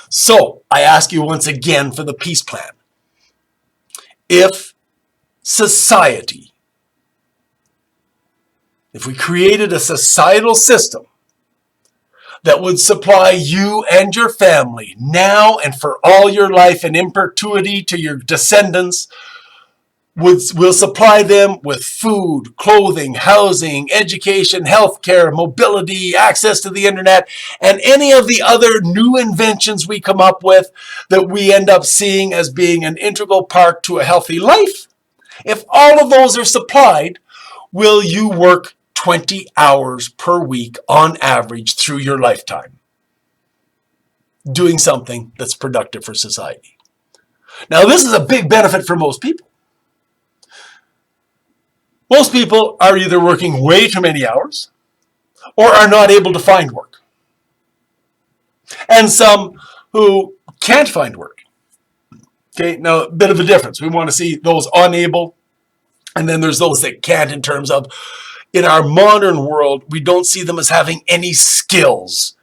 So, I ask you once again for the peace plan. If we created a societal system that would supply you and your family now and for all your life in perpetuity to your descendants, will supply them with food, clothing, housing, education, healthcare, mobility, access to the internet, and any of the other new inventions we come up with that we end up seeing as being an integral part to a healthy life. If all of those are supplied, will you work 20 hours per week on average through your lifetime, doing something that's productive for society? Now, this is a big benefit for most people. Most people are either working way too many hours or are not able to find work. And some who can't find work. Okay, now a bit of a difference. We want to see those unable, and then there's those that can't, in terms of, in our modern world, we don't see them as having any skills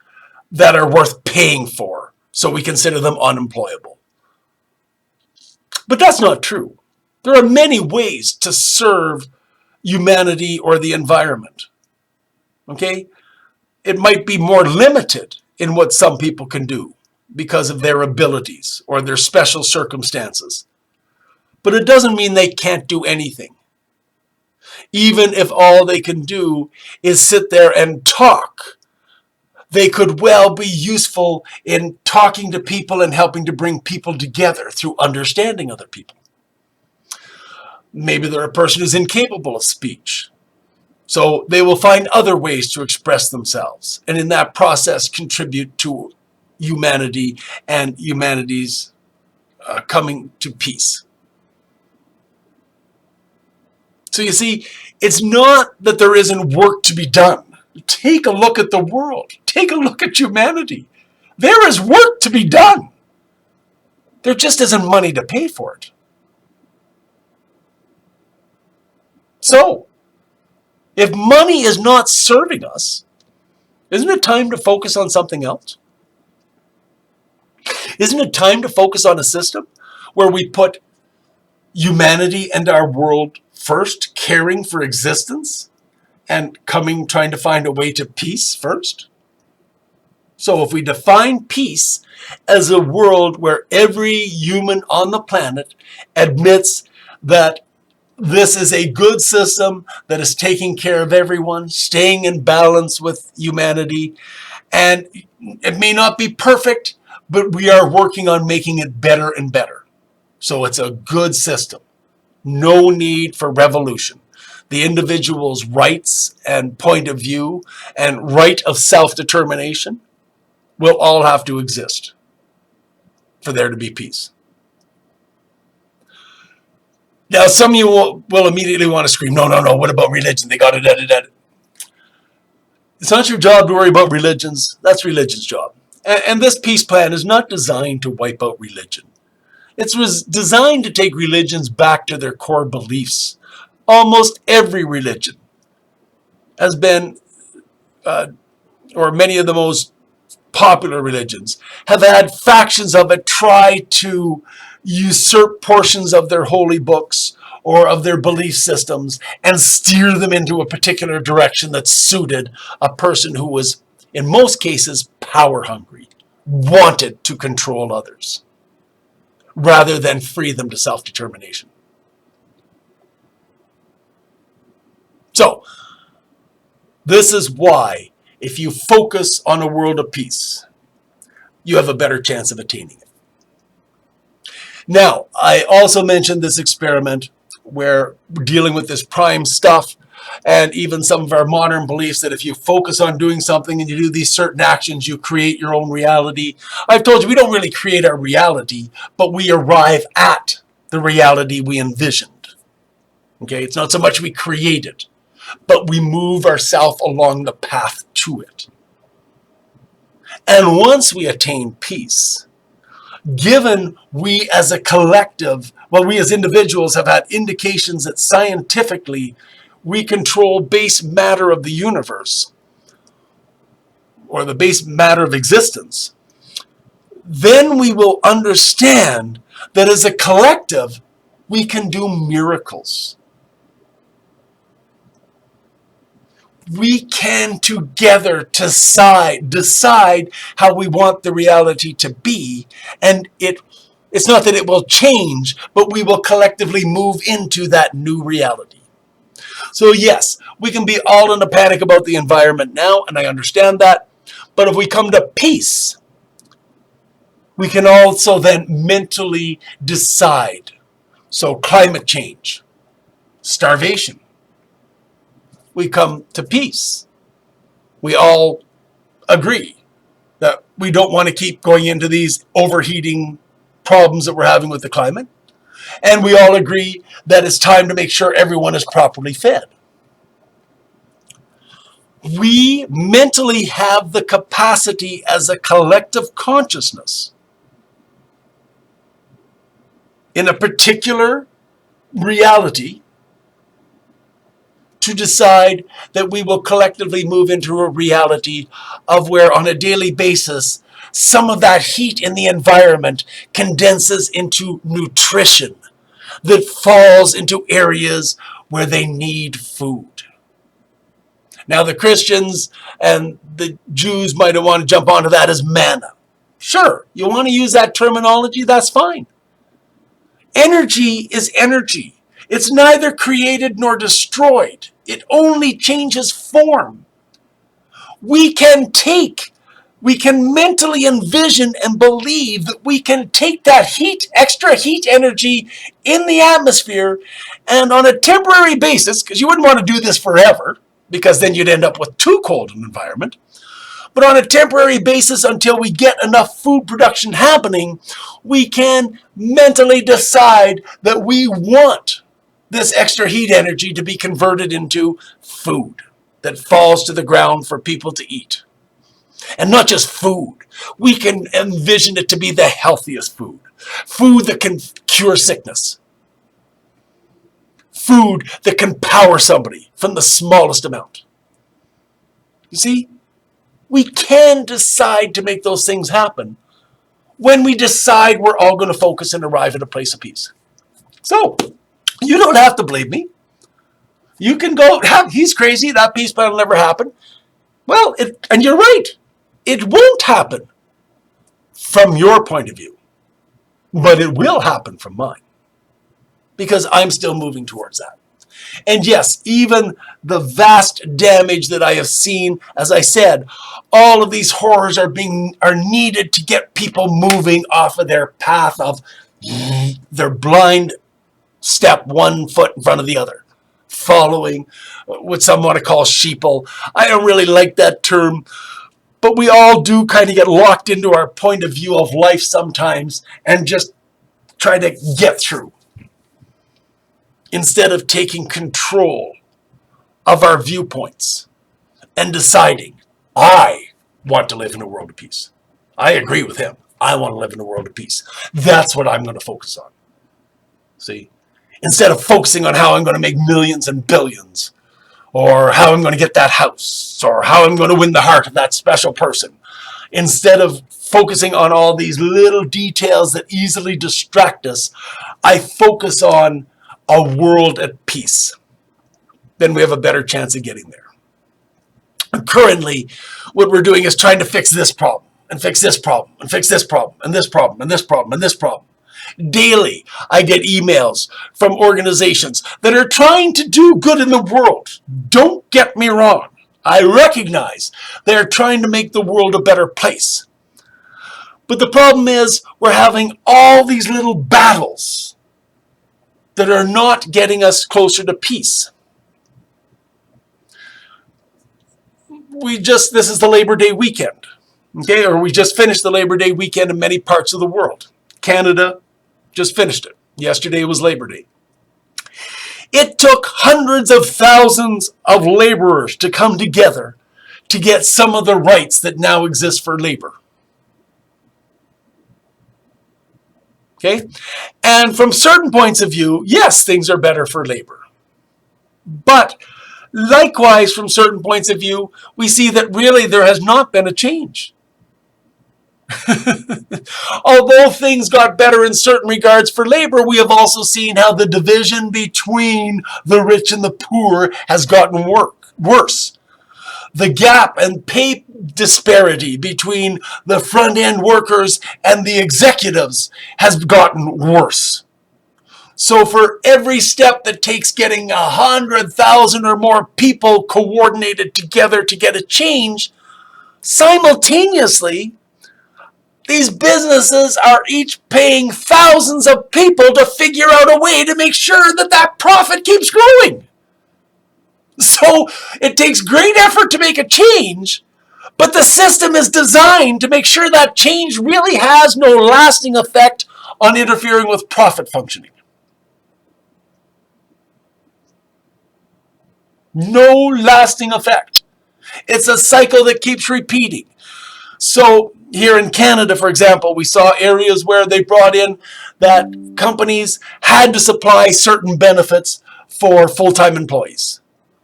that are worth paying for, so we consider them unemployable. But that's not true. There are many ways to serve humanity or the environment. Okay? It might be more limited in what some people can do because of their abilities or their special circumstances. But it doesn't mean they can't do anything. Even if all they can do is sit there and talk, they could well be useful in talking to people and helping to bring people together through understanding other people. Maybe they're a person who's incapable of speech. So they will find other ways to express themselves, and in that process contribute to humanity and humanity's coming to peace. So you see, it's not that there isn't work to be done. Take a look at the world. Take a look at humanity. There is work to be done. There just isn't money to pay for it. So, if money is not serving us, isn't it time to focus on something else? Isn't it time to focus on a system where we put humanity and our world first, caring for existence, and trying to find a way to peace first? So if we define peace as a world where every human on the planet admits that this is a good system that is taking care of everyone, staying in balance with humanity, and it may not be perfect, but we are working on making it better and better. So it's a good system. No need for revolution. The individual's rights and point of view and right of self-determination will all have to exist for there to be peace. Now, some of you will immediately want to scream, no, what about religion? They got it. It's not your job to worry about religions. That's religion's job. And this peace plan is not designed to wipe out religion. It was designed to take religions back to their core beliefs. Almost every religion has been, or many of the most popular religions, have had factions of it try to usurp portions of their holy books or of their belief systems and steer them into a particular direction that suited a person who was, in most cases, power hungry, wanted to control others, rather than free them to self-determination. So, this is why, if you focus on a world of peace, you have a better chance of attaining it. Now, I also mentioned this experiment where we're dealing with this prime stuff and even some of our modern beliefs that if you focus on doing something and you do these certain actions, you create your own reality. I've told you we don't really create our reality, but we arrive at the reality we envisioned. Okay, it's not so much we create it, but we move ourselves along the path to it. And once we attain peace, given we as a collective, we as individuals have had indications that scientifically we control base matter of the universe, or the base matter of existence, then we will understand that as a collective we can do miracles. We can together decide how we want the reality to be, and it's not that it will change, but we will collectively move into that new reality. So yes, we can be all in a panic about the environment now, and I understand that, but if we come to peace, we can also then mentally decide. So climate change, starvation, we come to peace. We all agree that we don't want to keep going into these overheating problems that we're having with the climate. And we all agree that it's time to make sure everyone is properly fed. We mentally have the capacity as a collective consciousness in a particular reality to decide that we will collectively move into a reality of where on a daily basis some of that heat in the environment condenses into nutrition that falls into areas where they need food. Now the Christians and the Jews might want to jump onto that as manna. Sure, you want to use that terminology, that's fine. Energy is energy. It's neither created nor destroyed. It only changes form. We can mentally envision and believe that we can take that heat, extra heat energy in the atmosphere, and on a temporary basis, because you wouldn't want to do this forever, because then you'd end up with too cold an environment, but on a temporary basis until we get enough food production happening, we can mentally decide that we want this extra heat energy to be converted into food that falls to the ground for people to eat. And not just food. We can envision it to be the healthiest food. Food that can cure sickness. Food that can power somebody from the smallest amount. You see, we can decide to make those things happen when we decide we're all going to focus and arrive at a place of peace. So, you don't have to believe me. You can go, he's crazy, that peace plan will never happen. Well, and you're right. It won't happen from your point of view, but it will happen from mine because I'm still moving towards that. And yes, even the vast damage that I have seen, as I said, all of these horrors are needed to get people moving off of their path of their blind step, 1 foot in front of the other, following what some want to call sheeple. I don't really like that term. But we all do kind of get locked into our point of view of life sometimes and just try to get through instead of taking control of our viewpoints and deciding, I want to live in a world of peace. I agree with him. I want to live in a world of peace. That's what I'm going to focus on. See? Instead of focusing on how I'm going to make millions and billions, or how I'm going to get that house, or how I'm going to win the heart of that special person. Instead of focusing on all these little details that easily distract us, I focus on a world at peace. Then we have a better chance of getting there. And currently, what we're doing is trying to fix this problem, and fix this problem, and fix this problem, and this problem, and this problem, and this problem. Daily, I get emails from organizations that are trying to do good in the world. Don't get me wrong. I recognize they're trying to make the world a better place. But the problem is we're having all these little battles that are not getting us closer to peace. This is the Labor Day weekend, okay? Or we just finished the Labor Day weekend in many parts of the world. Canada just finished it. Yesterday was Labor Day. It took hundreds of thousands of laborers to come together to get some of the rights that now exist for labor. Okay? And from certain points of view, yes, things are better for labor. But likewise, from certain points of view, we see that really there has not been a change. Although things got better in certain regards for labor, we have also seen how the division between the rich and the poor has gotten worse. The gap and pay disparity between the front-end workers and the executives has gotten worse. So for every step that takes getting 100,000 or more people coordinated together to get a change, simultaneously, these businesses are each paying thousands of people to figure out a way to make sure that that profit keeps growing. So it takes great effort to make a change, but the system is designed to make sure that change really has no lasting effect on interfering with profit functioning. No lasting effect. It's a cycle that keeps repeating. So here in Canada, for example, we saw areas where they brought in that companies had to supply certain benefits for full-time employees.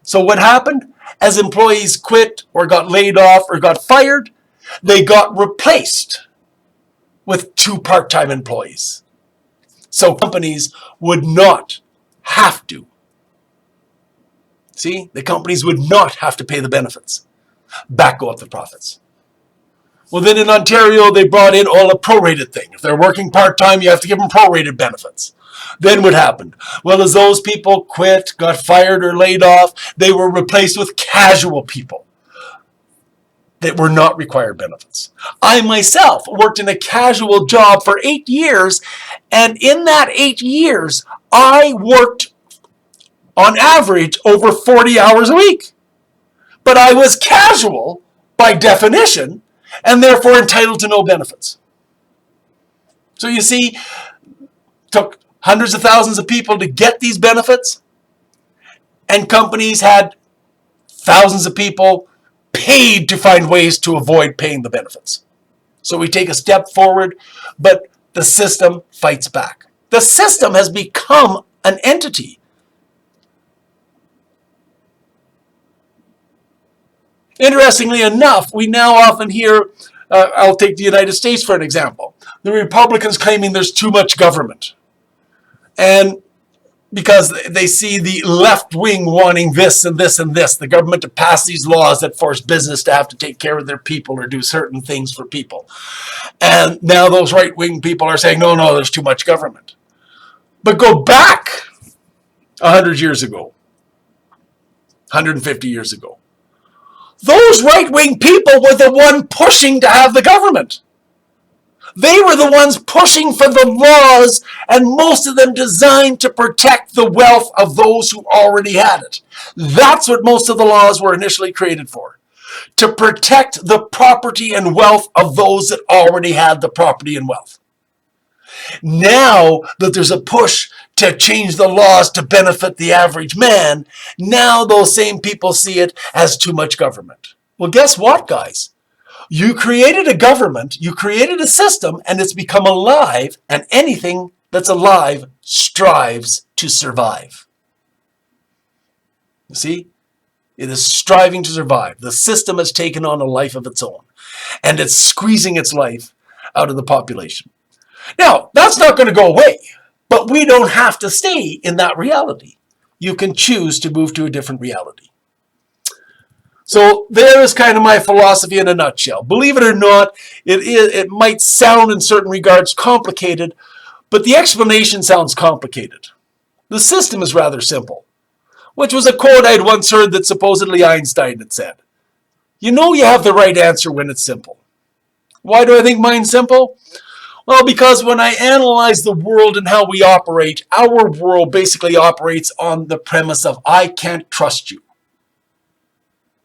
So what happened? As employees quit or got laid off or got fired, they got replaced with 2 part-time employees. So companies would not have to. See, the companies would not have to pay the benefits. Back go up the profits. Well, then in Ontario, they brought in all a prorated thing. If they're working part-time, you have to give them prorated benefits. Then what happened? Well, as those people quit, got fired or laid off, they were replaced with casual people that were not required benefits. I myself worked in a casual job for 8 years, and in that 8 years, I worked on average over 40 hours a week. But I was casual by definition, and therefore entitled to no benefits. So you see, it took hundreds of thousands of people to get these benefits, and companies had thousands of people paid to find ways to avoid paying the benefits. So we take a step forward, but the system fights back. The system has become an entity. Interestingly enough, we now often hear, I'll take the United States for an example, the Republicans claiming there's too much government. And because they see the left wing wanting this and this and this, the government to pass these laws that force business to have to take care of their people or do certain things for people. And now those right wing people are saying, no, there's too much government. But go back 100 years ago, 150 years ago. Those right-wing people were the one pushing to have the government. They were the ones pushing for the laws, and most of them designed to protect the wealth of those who already had it. That's what most of the laws were initially created for, to protect the property and wealth of those that already had the property and wealth. Now that there's a push to change the laws to benefit the average man, now those same people see it as too much government. Well, guess what, guys? You created a government, you created a system, and it's become alive, and anything that's alive strives to survive. You see? It is striving to survive. The system has taken on a life of its own, and it's squeezing its life out of the population. Now, that's not going to go away, but we don't have to stay in that reality. You can choose to move to a different reality. So there is kind of my philosophy in a nutshell. Believe it or not, it might sound in certain regards complicated, but the explanation sounds complicated. The system is rather simple, which was a quote I'd once heard that supposedly Einstein had said. You know you have the right answer when it's simple. Why do I think mine's simple? Well, because when I analyze the world and how we operate, our world basically operates on the premise of I can't trust you.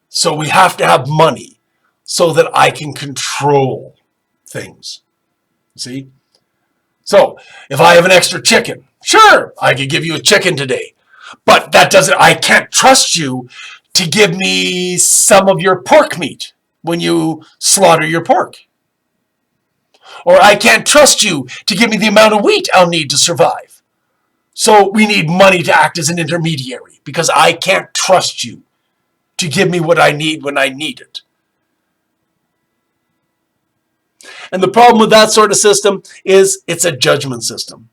So we have to have money so that I can control things. See? So if I have an extra chicken, sure, I could give you a chicken today. But that doesn't, I can't trust you to give me some of your pork meat when you slaughter your pork. Or I can't trust you to give me the amount of wheat I'll need to survive. So we need money to act as an intermediary because I can't trust you to give me what I need when I need it. And the problem with that sort of system is it's a judgment system.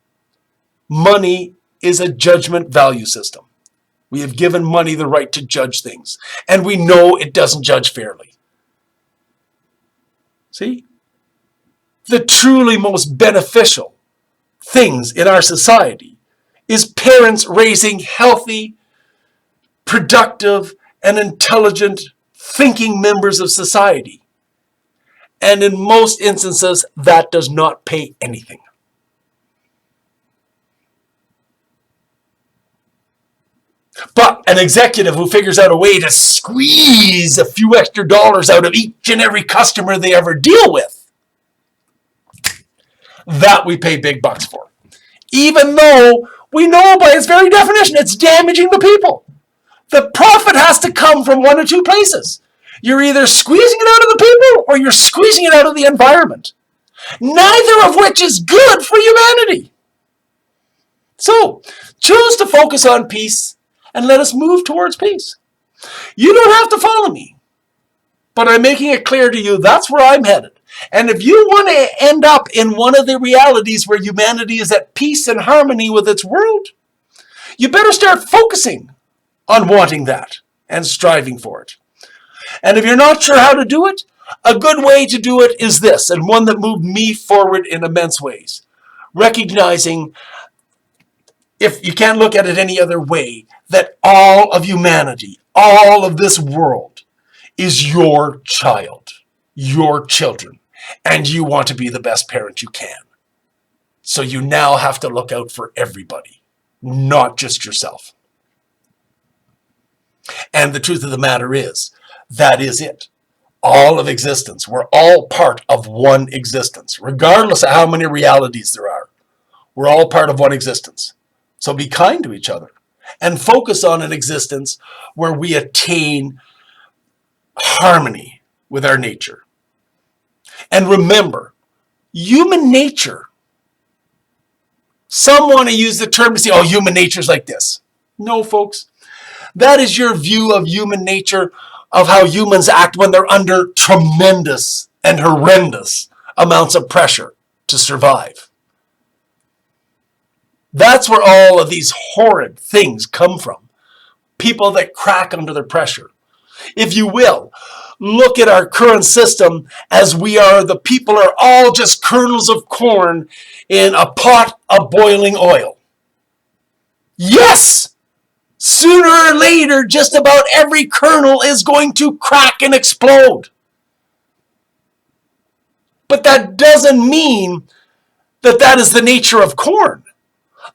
Money is a judgment value system. We have given money the right to judge things, and we know it doesn't judge fairly. See? The truly most beneficial things in our society is parents raising healthy, productive, and intelligent, thinking members of society. And in most instances, that does not pay anything. But an executive who figures out a way to squeeze a few extra dollars out of each and every customer they ever deal with, that we pay big bucks for. Even though we know by its very definition it's damaging the people. The profit has to come from one of two places. You're either squeezing it out of the people or you're squeezing it out of the environment. Neither of which is good for humanity. So, choose to focus on peace and let us move towards peace. You don't have to follow me, but I'm making it clear to you that's where I'm headed. And if you want to end up in one of the realities where humanity is at peace and harmony with its world, you better start focusing on wanting that and striving for it. And if you're not sure how to do it, a good way to do it is this, and one that moved me forward in immense ways. Recognizing, if you can't look at it any other way, that all of humanity, all of this world is your child, your children, and you want to be the best parent you can. So you now have to look out for everybody, not just yourself. And the truth of the matter is, that is it. All of existence. We're all part of one existence, regardless of how many realities there are. We're all part of one existence. So be kind to each other and focus on an existence where we attain harmony with our nature. And remember, human nature, some want to use the term to say, oh, human nature is like this. No, folks. That is your view of human nature, of how humans act when they're under tremendous and horrendous amounts of pressure to survive. That's where all of these horrid things come from. People that crack under the pressure. If you will, look at our current system as the people are all just kernels of corn in a pot of boiling oil. Yes! Sooner or later, just about every kernel is going to crack and explode. But that doesn't mean that is the nature of corn.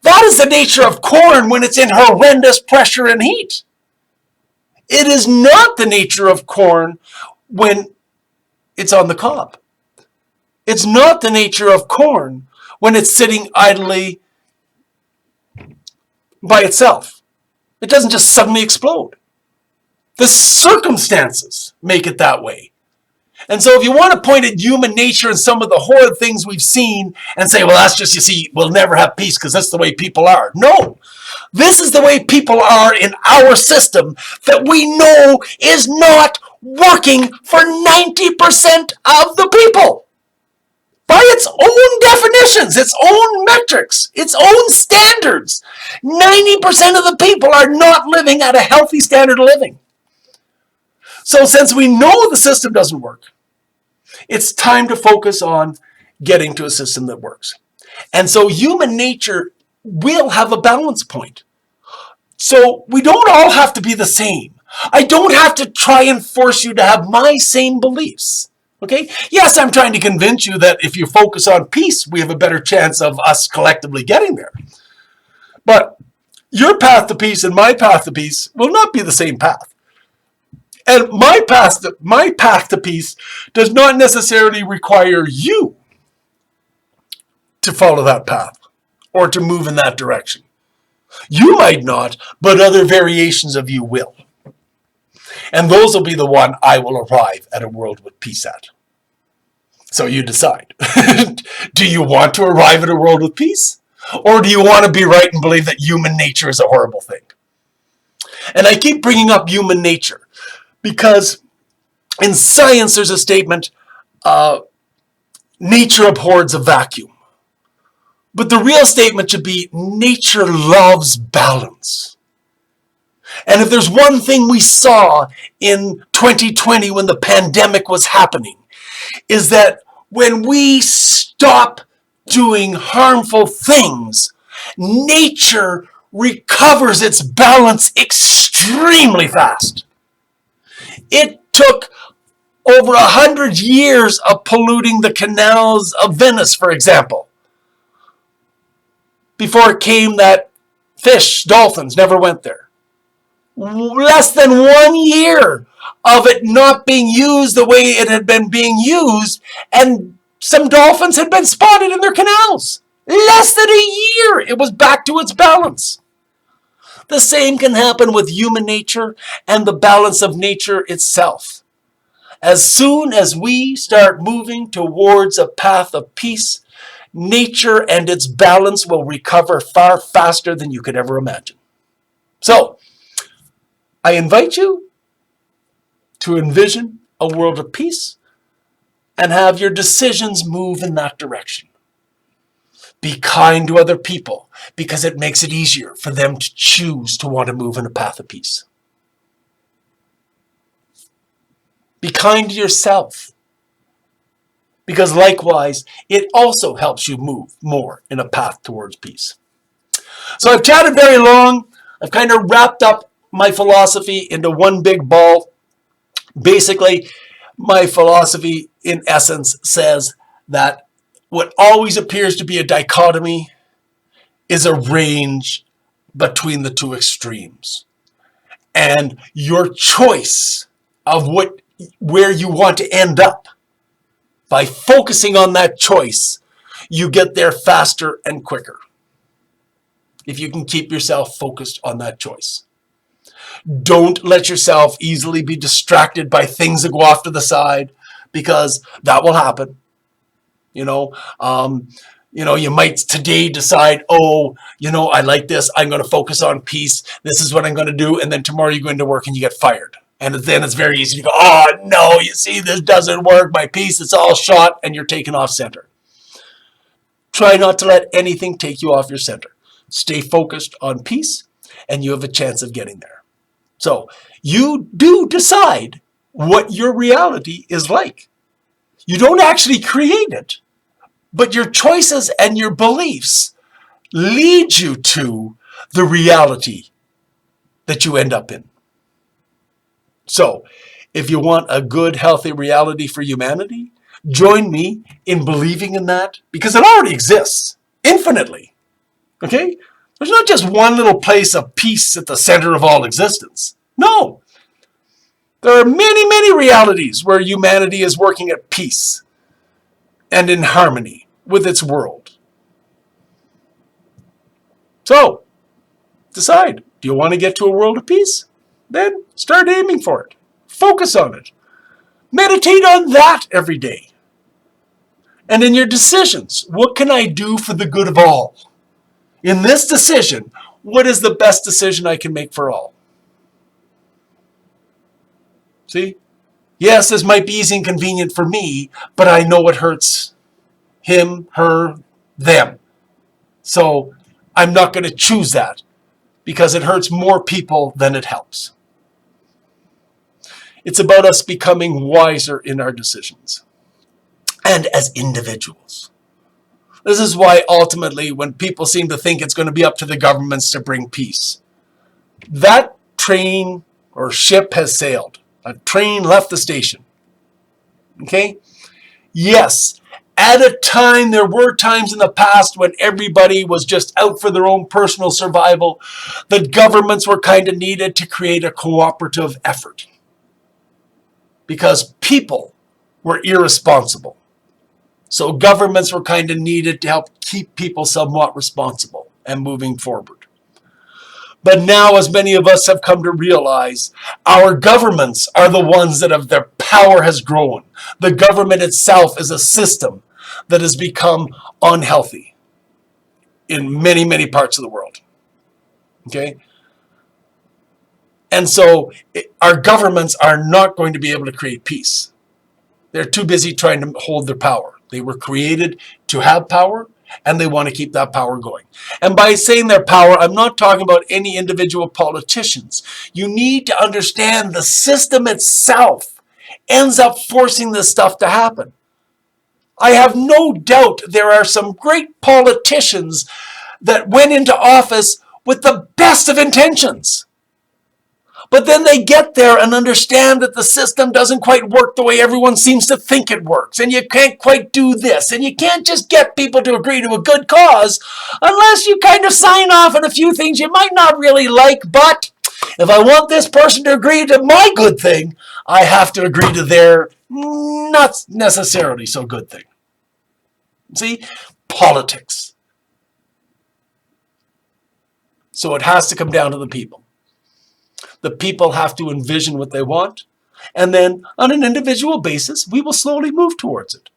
That is the nature of corn when it's in horrendous pressure and heat. It is not the nature of corn when it's on the cob. It's not the nature of corn when it's sitting idly by itself. It doesn't just suddenly explode. The circumstances make it that way. And so if you want to point at human nature and some of the horrid things we've seen and say, well, that's just, you see, we'll never have peace because that's the way people are. No, this is the way people are in our system that we know is not working for 90% of the people. By its own definitions, its own metrics, its own standards, 90% of the people are not living at a healthy standard of living. So since we know the system doesn't work, it's time to focus on getting to a system that works. And so human nature will have a balance point. So we don't all have to be the same. I don't have to try and force you to have my same beliefs. Okay? Yes, I'm trying to convince you that if you focus on peace, we have a better chance of us collectively getting there. But your path to peace and my path to peace will not be the same path. And my path to peace does not necessarily require you to follow that path or to move in that direction. You might not, but other variations of you will. And those will be the one I will arrive at a world with peace at. So you decide. Do you want to arrive at a world with peace? Or do you want to be right and believe that human nature is a horrible thing? And I keep bringing up human nature because in science there's a statement, nature abhors a vacuum. But the real statement should be, nature loves balance. And if there's one thing we saw in 2020 when the pandemic was happening, is that when we stop doing harmful things, nature recovers its balance extremely fast. It took over 100 years of polluting the canals of Venice, for example, before it came that dolphins never went there. Less than 1 year of it not being used the way it had been being used, and some dolphins had been spotted in their canals. Less than a year, it was back to its balance. The same can happen with human nature and the balance of nature itself. As soon as we start moving towards a path of peace, nature and its balance will recover far faster than you could ever imagine. So, I invite you to envision a world of peace and have your decisions move in that direction. Be kind to other people because it makes it easier for them to choose to want to move in a path of peace. Be kind to yourself because likewise, it also helps you move more in a path towards peace. So I've chatted very long. I've kind of wrapped up my philosophy into one big ball. Basically, my philosophy, in essence, says that what always appears to be a dichotomy is a range between the two extremes. And your choice of where you want to end up, by focusing on that choice, you get there faster and quicker. If you can keep yourself focused on that choice. Don't let yourself easily be distracted by things that go off to the side, because that will happen. You might today decide, I like this. I'm going to focus on peace. This is what I'm going to do. And then tomorrow you go into work and you get fired. And then it's very easy to go, oh, no, you see, this doesn't work. My peace, it's all shot, and you're taken off center. Try not to let anything take you off your center. Stay focused on peace, and you have a chance of getting there. So you do decide what your reality is like. You don't actually create it, but your choices and your beliefs lead you to the reality that you end up in. So if you want a good, healthy reality for humanity, join me in believing in that, because it already exists infinitely. Okay? There's not just one little place of peace at the center of all existence. No. There are many, many realities where humanity is working at peace and in harmony with its world. So, decide. Do you want to get to a world of peace? Then start aiming for it. Focus on it. Meditate on that every day. And in your decisions, what can I do for the good of all? In this decision, what is the best decision I can make for all? See? Yes, this might be easy and convenient for me, but I know it hurts him, her, them. So I'm not going to choose that because it hurts more people than it helps. It's about us becoming wiser in our decisions and as individuals. This is why ultimately when people seem to think it's going to be up to the governments to bring peace, that train or ship has sailed. A train left the station. Okay? Yes, at a time, there were times in the past when everybody was just out for their own personal survival. The governments were kind of needed to create a cooperative effort because people were irresponsible. So governments were kind of needed to help keep people somewhat responsible and moving forward. But now, as many of us have come to realize, our governments are the ones that have their power has grown. The government itself is a system that has become unhealthy in many, many parts of the world. Okay? And so our governments are not going to be able to create peace. They're too busy trying to hold their power. They were created to have power, and they want to keep that power going. And by saying their power, I'm not talking about any individual politicians. You need to understand the system itself ends up forcing this stuff to happen. I have no doubt there are some great politicians that went into office with the best of intentions. But then they get there and understand that the system doesn't quite work the way everyone seems to think it works. And you can't quite do this. And you can't just get people to agree to a good cause unless you kind of sign off on a few things you might not really like. But if I want this person to agree to my good thing, I have to agree to their not necessarily so good thing. See? Politics. So it has to come down to the people. The people have to envision what they want, and then on an individual basis, we will slowly move towards it.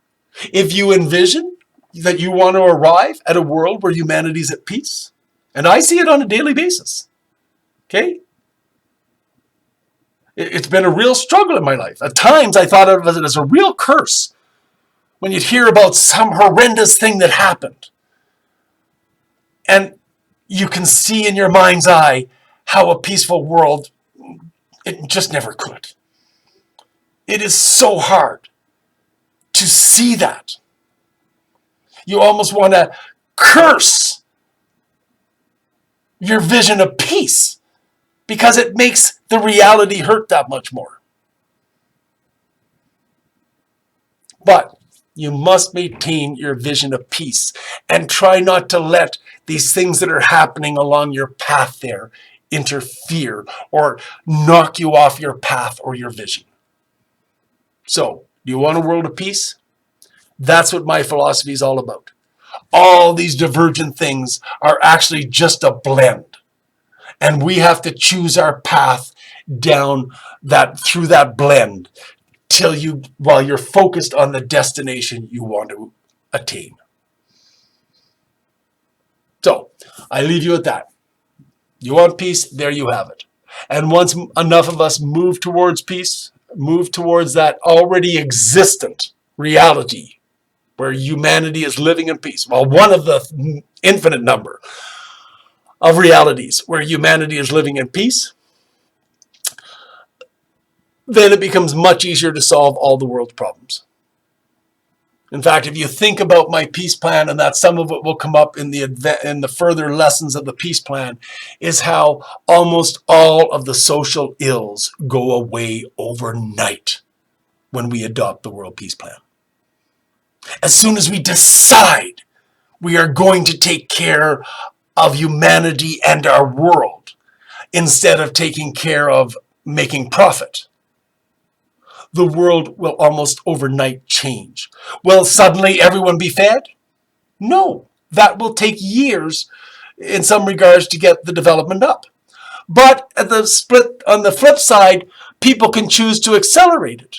If you envision that you want to arrive at a world where humanity is at peace, and I see it on a daily basis, okay? It's been a real struggle in my life. At times I thought of it as a real curse when you'd hear about some horrendous thing that happened. And you can see in your mind's eye how a peaceful world, it just never could. It is so hard to see that. You almost want to curse your vision of peace because it makes the reality hurt that much more. But you must maintain your vision of peace and try not to let these things that are happening along your path there interfere or knock you off your path or your vision. So, do you want a world of peace? That's what my philosophy is all about. All these divergent things are actually just a blend. And we have to choose our path down that through that blend while you're focused on the destination you want to attain. So, I leave you at that. You want peace? There you have it. And once enough of us move towards peace, move towards that already existent reality where humanity is living in peace. Well, one of the infinite number of realities where humanity is living in peace, then it becomes much easier to solve all the world's problems. In fact, if you think about my peace plan, and that some of it will come up in the further lessons of the peace plan, is how almost all of the social ills go away overnight when we adopt the World Peace Plan. As soon as we decide we are going to take care of humanity and our world instead of taking care of making profit, the world will almost overnight change. Will suddenly everyone be fed? No, that will take years in some regards to get the development up. But on the flip side, people can choose to accelerate it.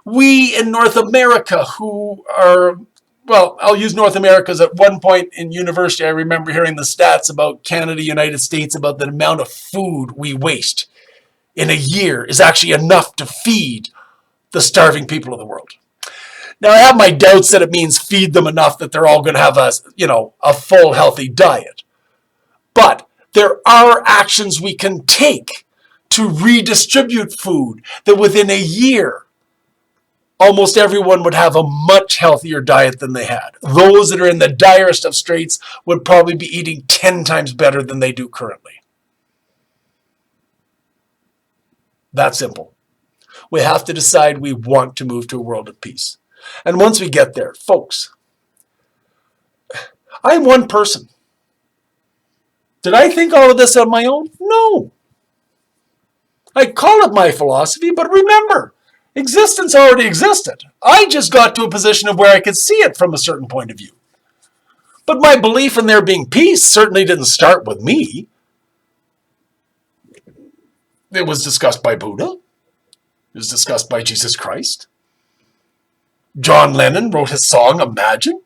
We in North America who are, well, I'll use North America as at one point in university, I remember hearing the stats about Canada, United States, about the amount of food we waste in a year is actually enough to feed the starving people of the world. Now, I have my doubts that it means feed them enough that they're all going to have a full, healthy diet. But there are actions we can take to redistribute food that within a year, almost everyone would have a much healthier diet than they had. Those that are in the direst of straits would probably be eating 10 times better than they do currently. That simple. We have to decide we want to move to a world of peace. And once we get there, folks, I am one person. Did I think all of this on my own? No. I call it my philosophy, but remember, existence already existed. I just got to a position of where I could see it from a certain point of view. But my belief in there being peace certainly didn't start with me. It was discussed by Buddha. It was discussed by Jesus Christ. John Lennon wrote his song, Imagine.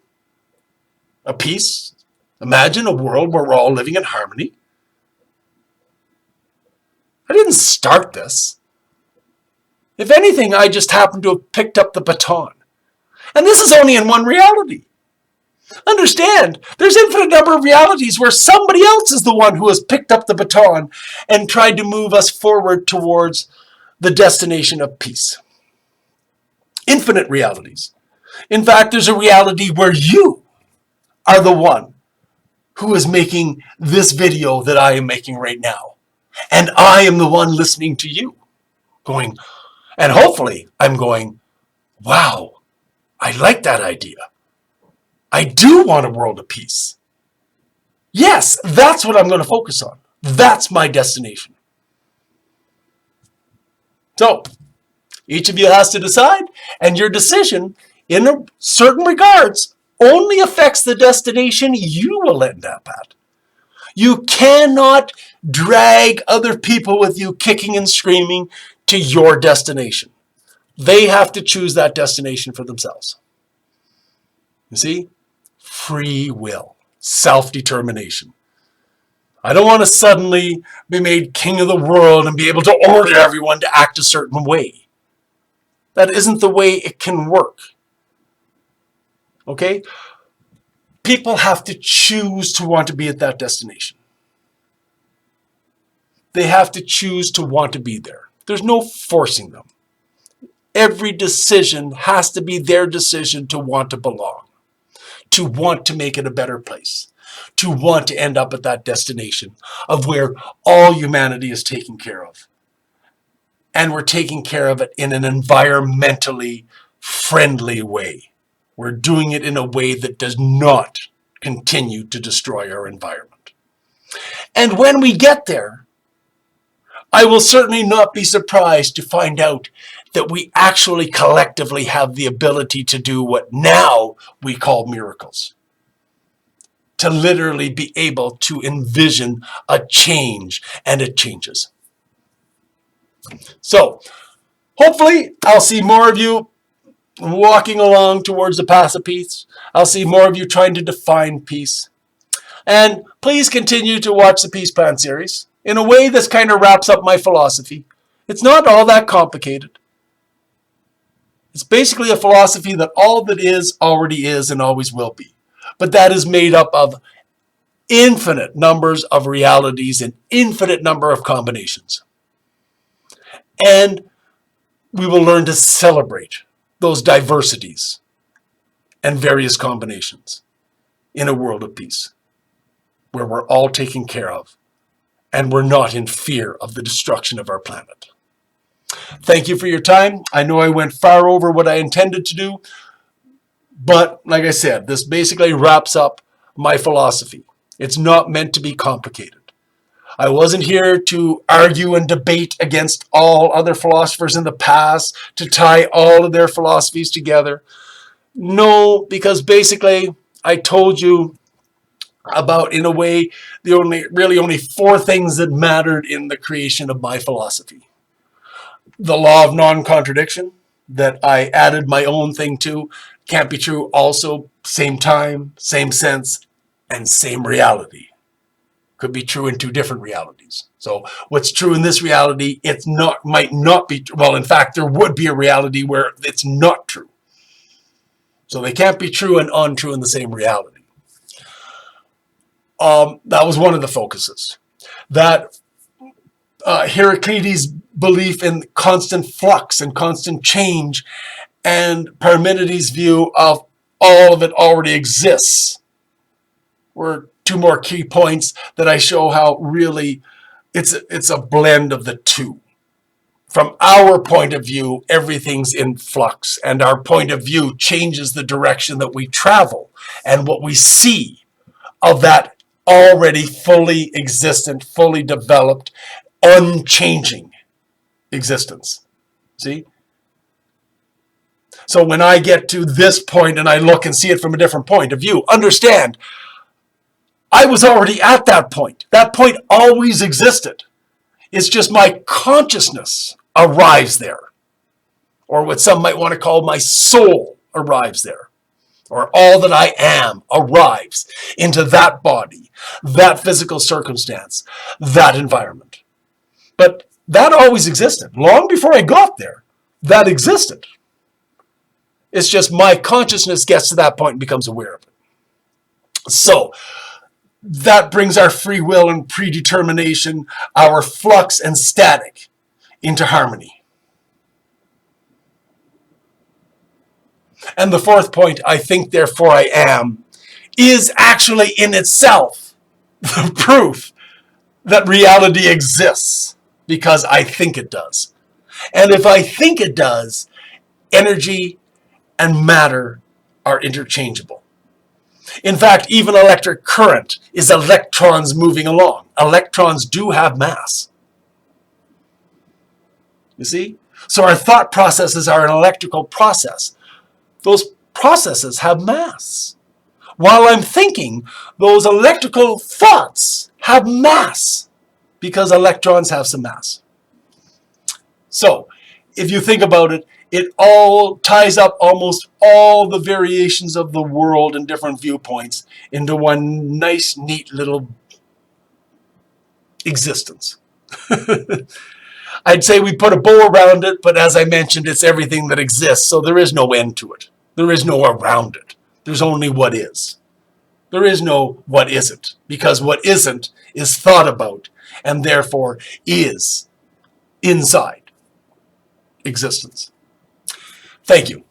A peace. Imagine a world where we're all living in harmony. I didn't start this. If anything, I just happened to have picked up the baton. And this is only in one reality. Understand, there's infinite number of realities where somebody else is the one who has picked up the baton and tried to move us forward towards the destination of peace. Infinite realities. In fact, there's a reality where you are the one who is making this video that I am making right now. And I am the one listening to you, going, and hopefully I'm going, wow, I like that idea. I do want a world of peace. Yes, that's what I'm going to focus on. That's my destination. So, each of you has to decide, and your decision, in certain regards, only affects the destination you will end up at. You cannot drag other people with you kicking and screaming to your destination. They have to choose that destination for themselves. You see? Free will, self-determination. I don't want to suddenly be made king of the world and be able to order everyone to act a certain way. That isn't the way it can work. Okay? People have to choose to want to be at that destination. They have to choose to want to be there. There's no forcing them. Every decision has to be their decision to want to belong, to want to make it a better place, to want to end up at that destination of where all humanity is taken care of. And we're taking care of it in an environmentally friendly way. We're doing it in a way that does not continue to destroy our environment. And when we get there, I will certainly not be surprised to find out that we actually collectively have the ability to do what now we call miracles. To literally be able to envision a change, and it changes. So, hopefully, I'll see more of you walking along towards the path of peace. I'll see more of you trying to define peace. And please continue to watch the Peace Plan series in a way this kind of wraps up my philosophy. It's not all that complicated. It's basically a philosophy that all that is already is and always will be. But that is made up of infinite numbers of realities and infinite number of combinations. And we will learn to celebrate those diversities and various combinations in a world of peace, where we're all taken care of and we're not in fear of the destruction of our planet. Thank you for your time. I know I went far over what I intended to do, but like I said, this basically wraps up my philosophy. It's not meant to be complicated. I wasn't here to argue and debate against all other philosophers in the past, to tie all of their philosophies together. No, because basically I told you about, in a way, the only four things that mattered in the creation of my philosophy. The law of non-contradiction, that I added my own thing to, can't be true also, same time, same sense, and same reality. Could be true in two different realities. So what's true in this reality, might not be, well, in fact, there would be a reality where it's not true. So they can't be true and untrue in the same reality. That was one of the focuses. That Heraclides' belief in constant flux and constant change, and Parmenides' view of all of it already exists, were two more key points that I show how really it's a blend of the two. From our point of view, everything's in flux, and our point of view changes the direction that we travel and what we see of that already fully existent, fully developed, unchanging existence. See? So when I get to this point and I look and see it from a different point of view, understand, I was already at that point. That point always existed. It's just my consciousness arrives there. Or what some might want to call my soul arrives there. Or all that I am arrives into that body, that physical circumstance, that environment. But that always existed. Long before I got there, that existed. It's just my consciousness gets to that point and becomes aware of it. So, that brings our free will and predetermination, our flux and static, into harmony. And the fourth point, I think, therefore I am, is actually in itself the proof that reality exists, because I think it does. And if I think it does, energy and matter are interchangeable. In fact, even electric current is electrons moving along. Electrons do have mass. You see? So our thought processes are an electrical process. Those processes have mass. While I'm thinking, those electrical thoughts have mass, because electrons have some mass. So, if you think about it, it all ties up almost all the variations of the world and different viewpoints into one nice, neat little existence. I'd say we put a bow around it, but as I mentioned, it's everything that exists, so there is no end to it. There is no around it. There's only what is. There is no what isn't, because what isn't is thought about, and therefore is inside existence. Thank you.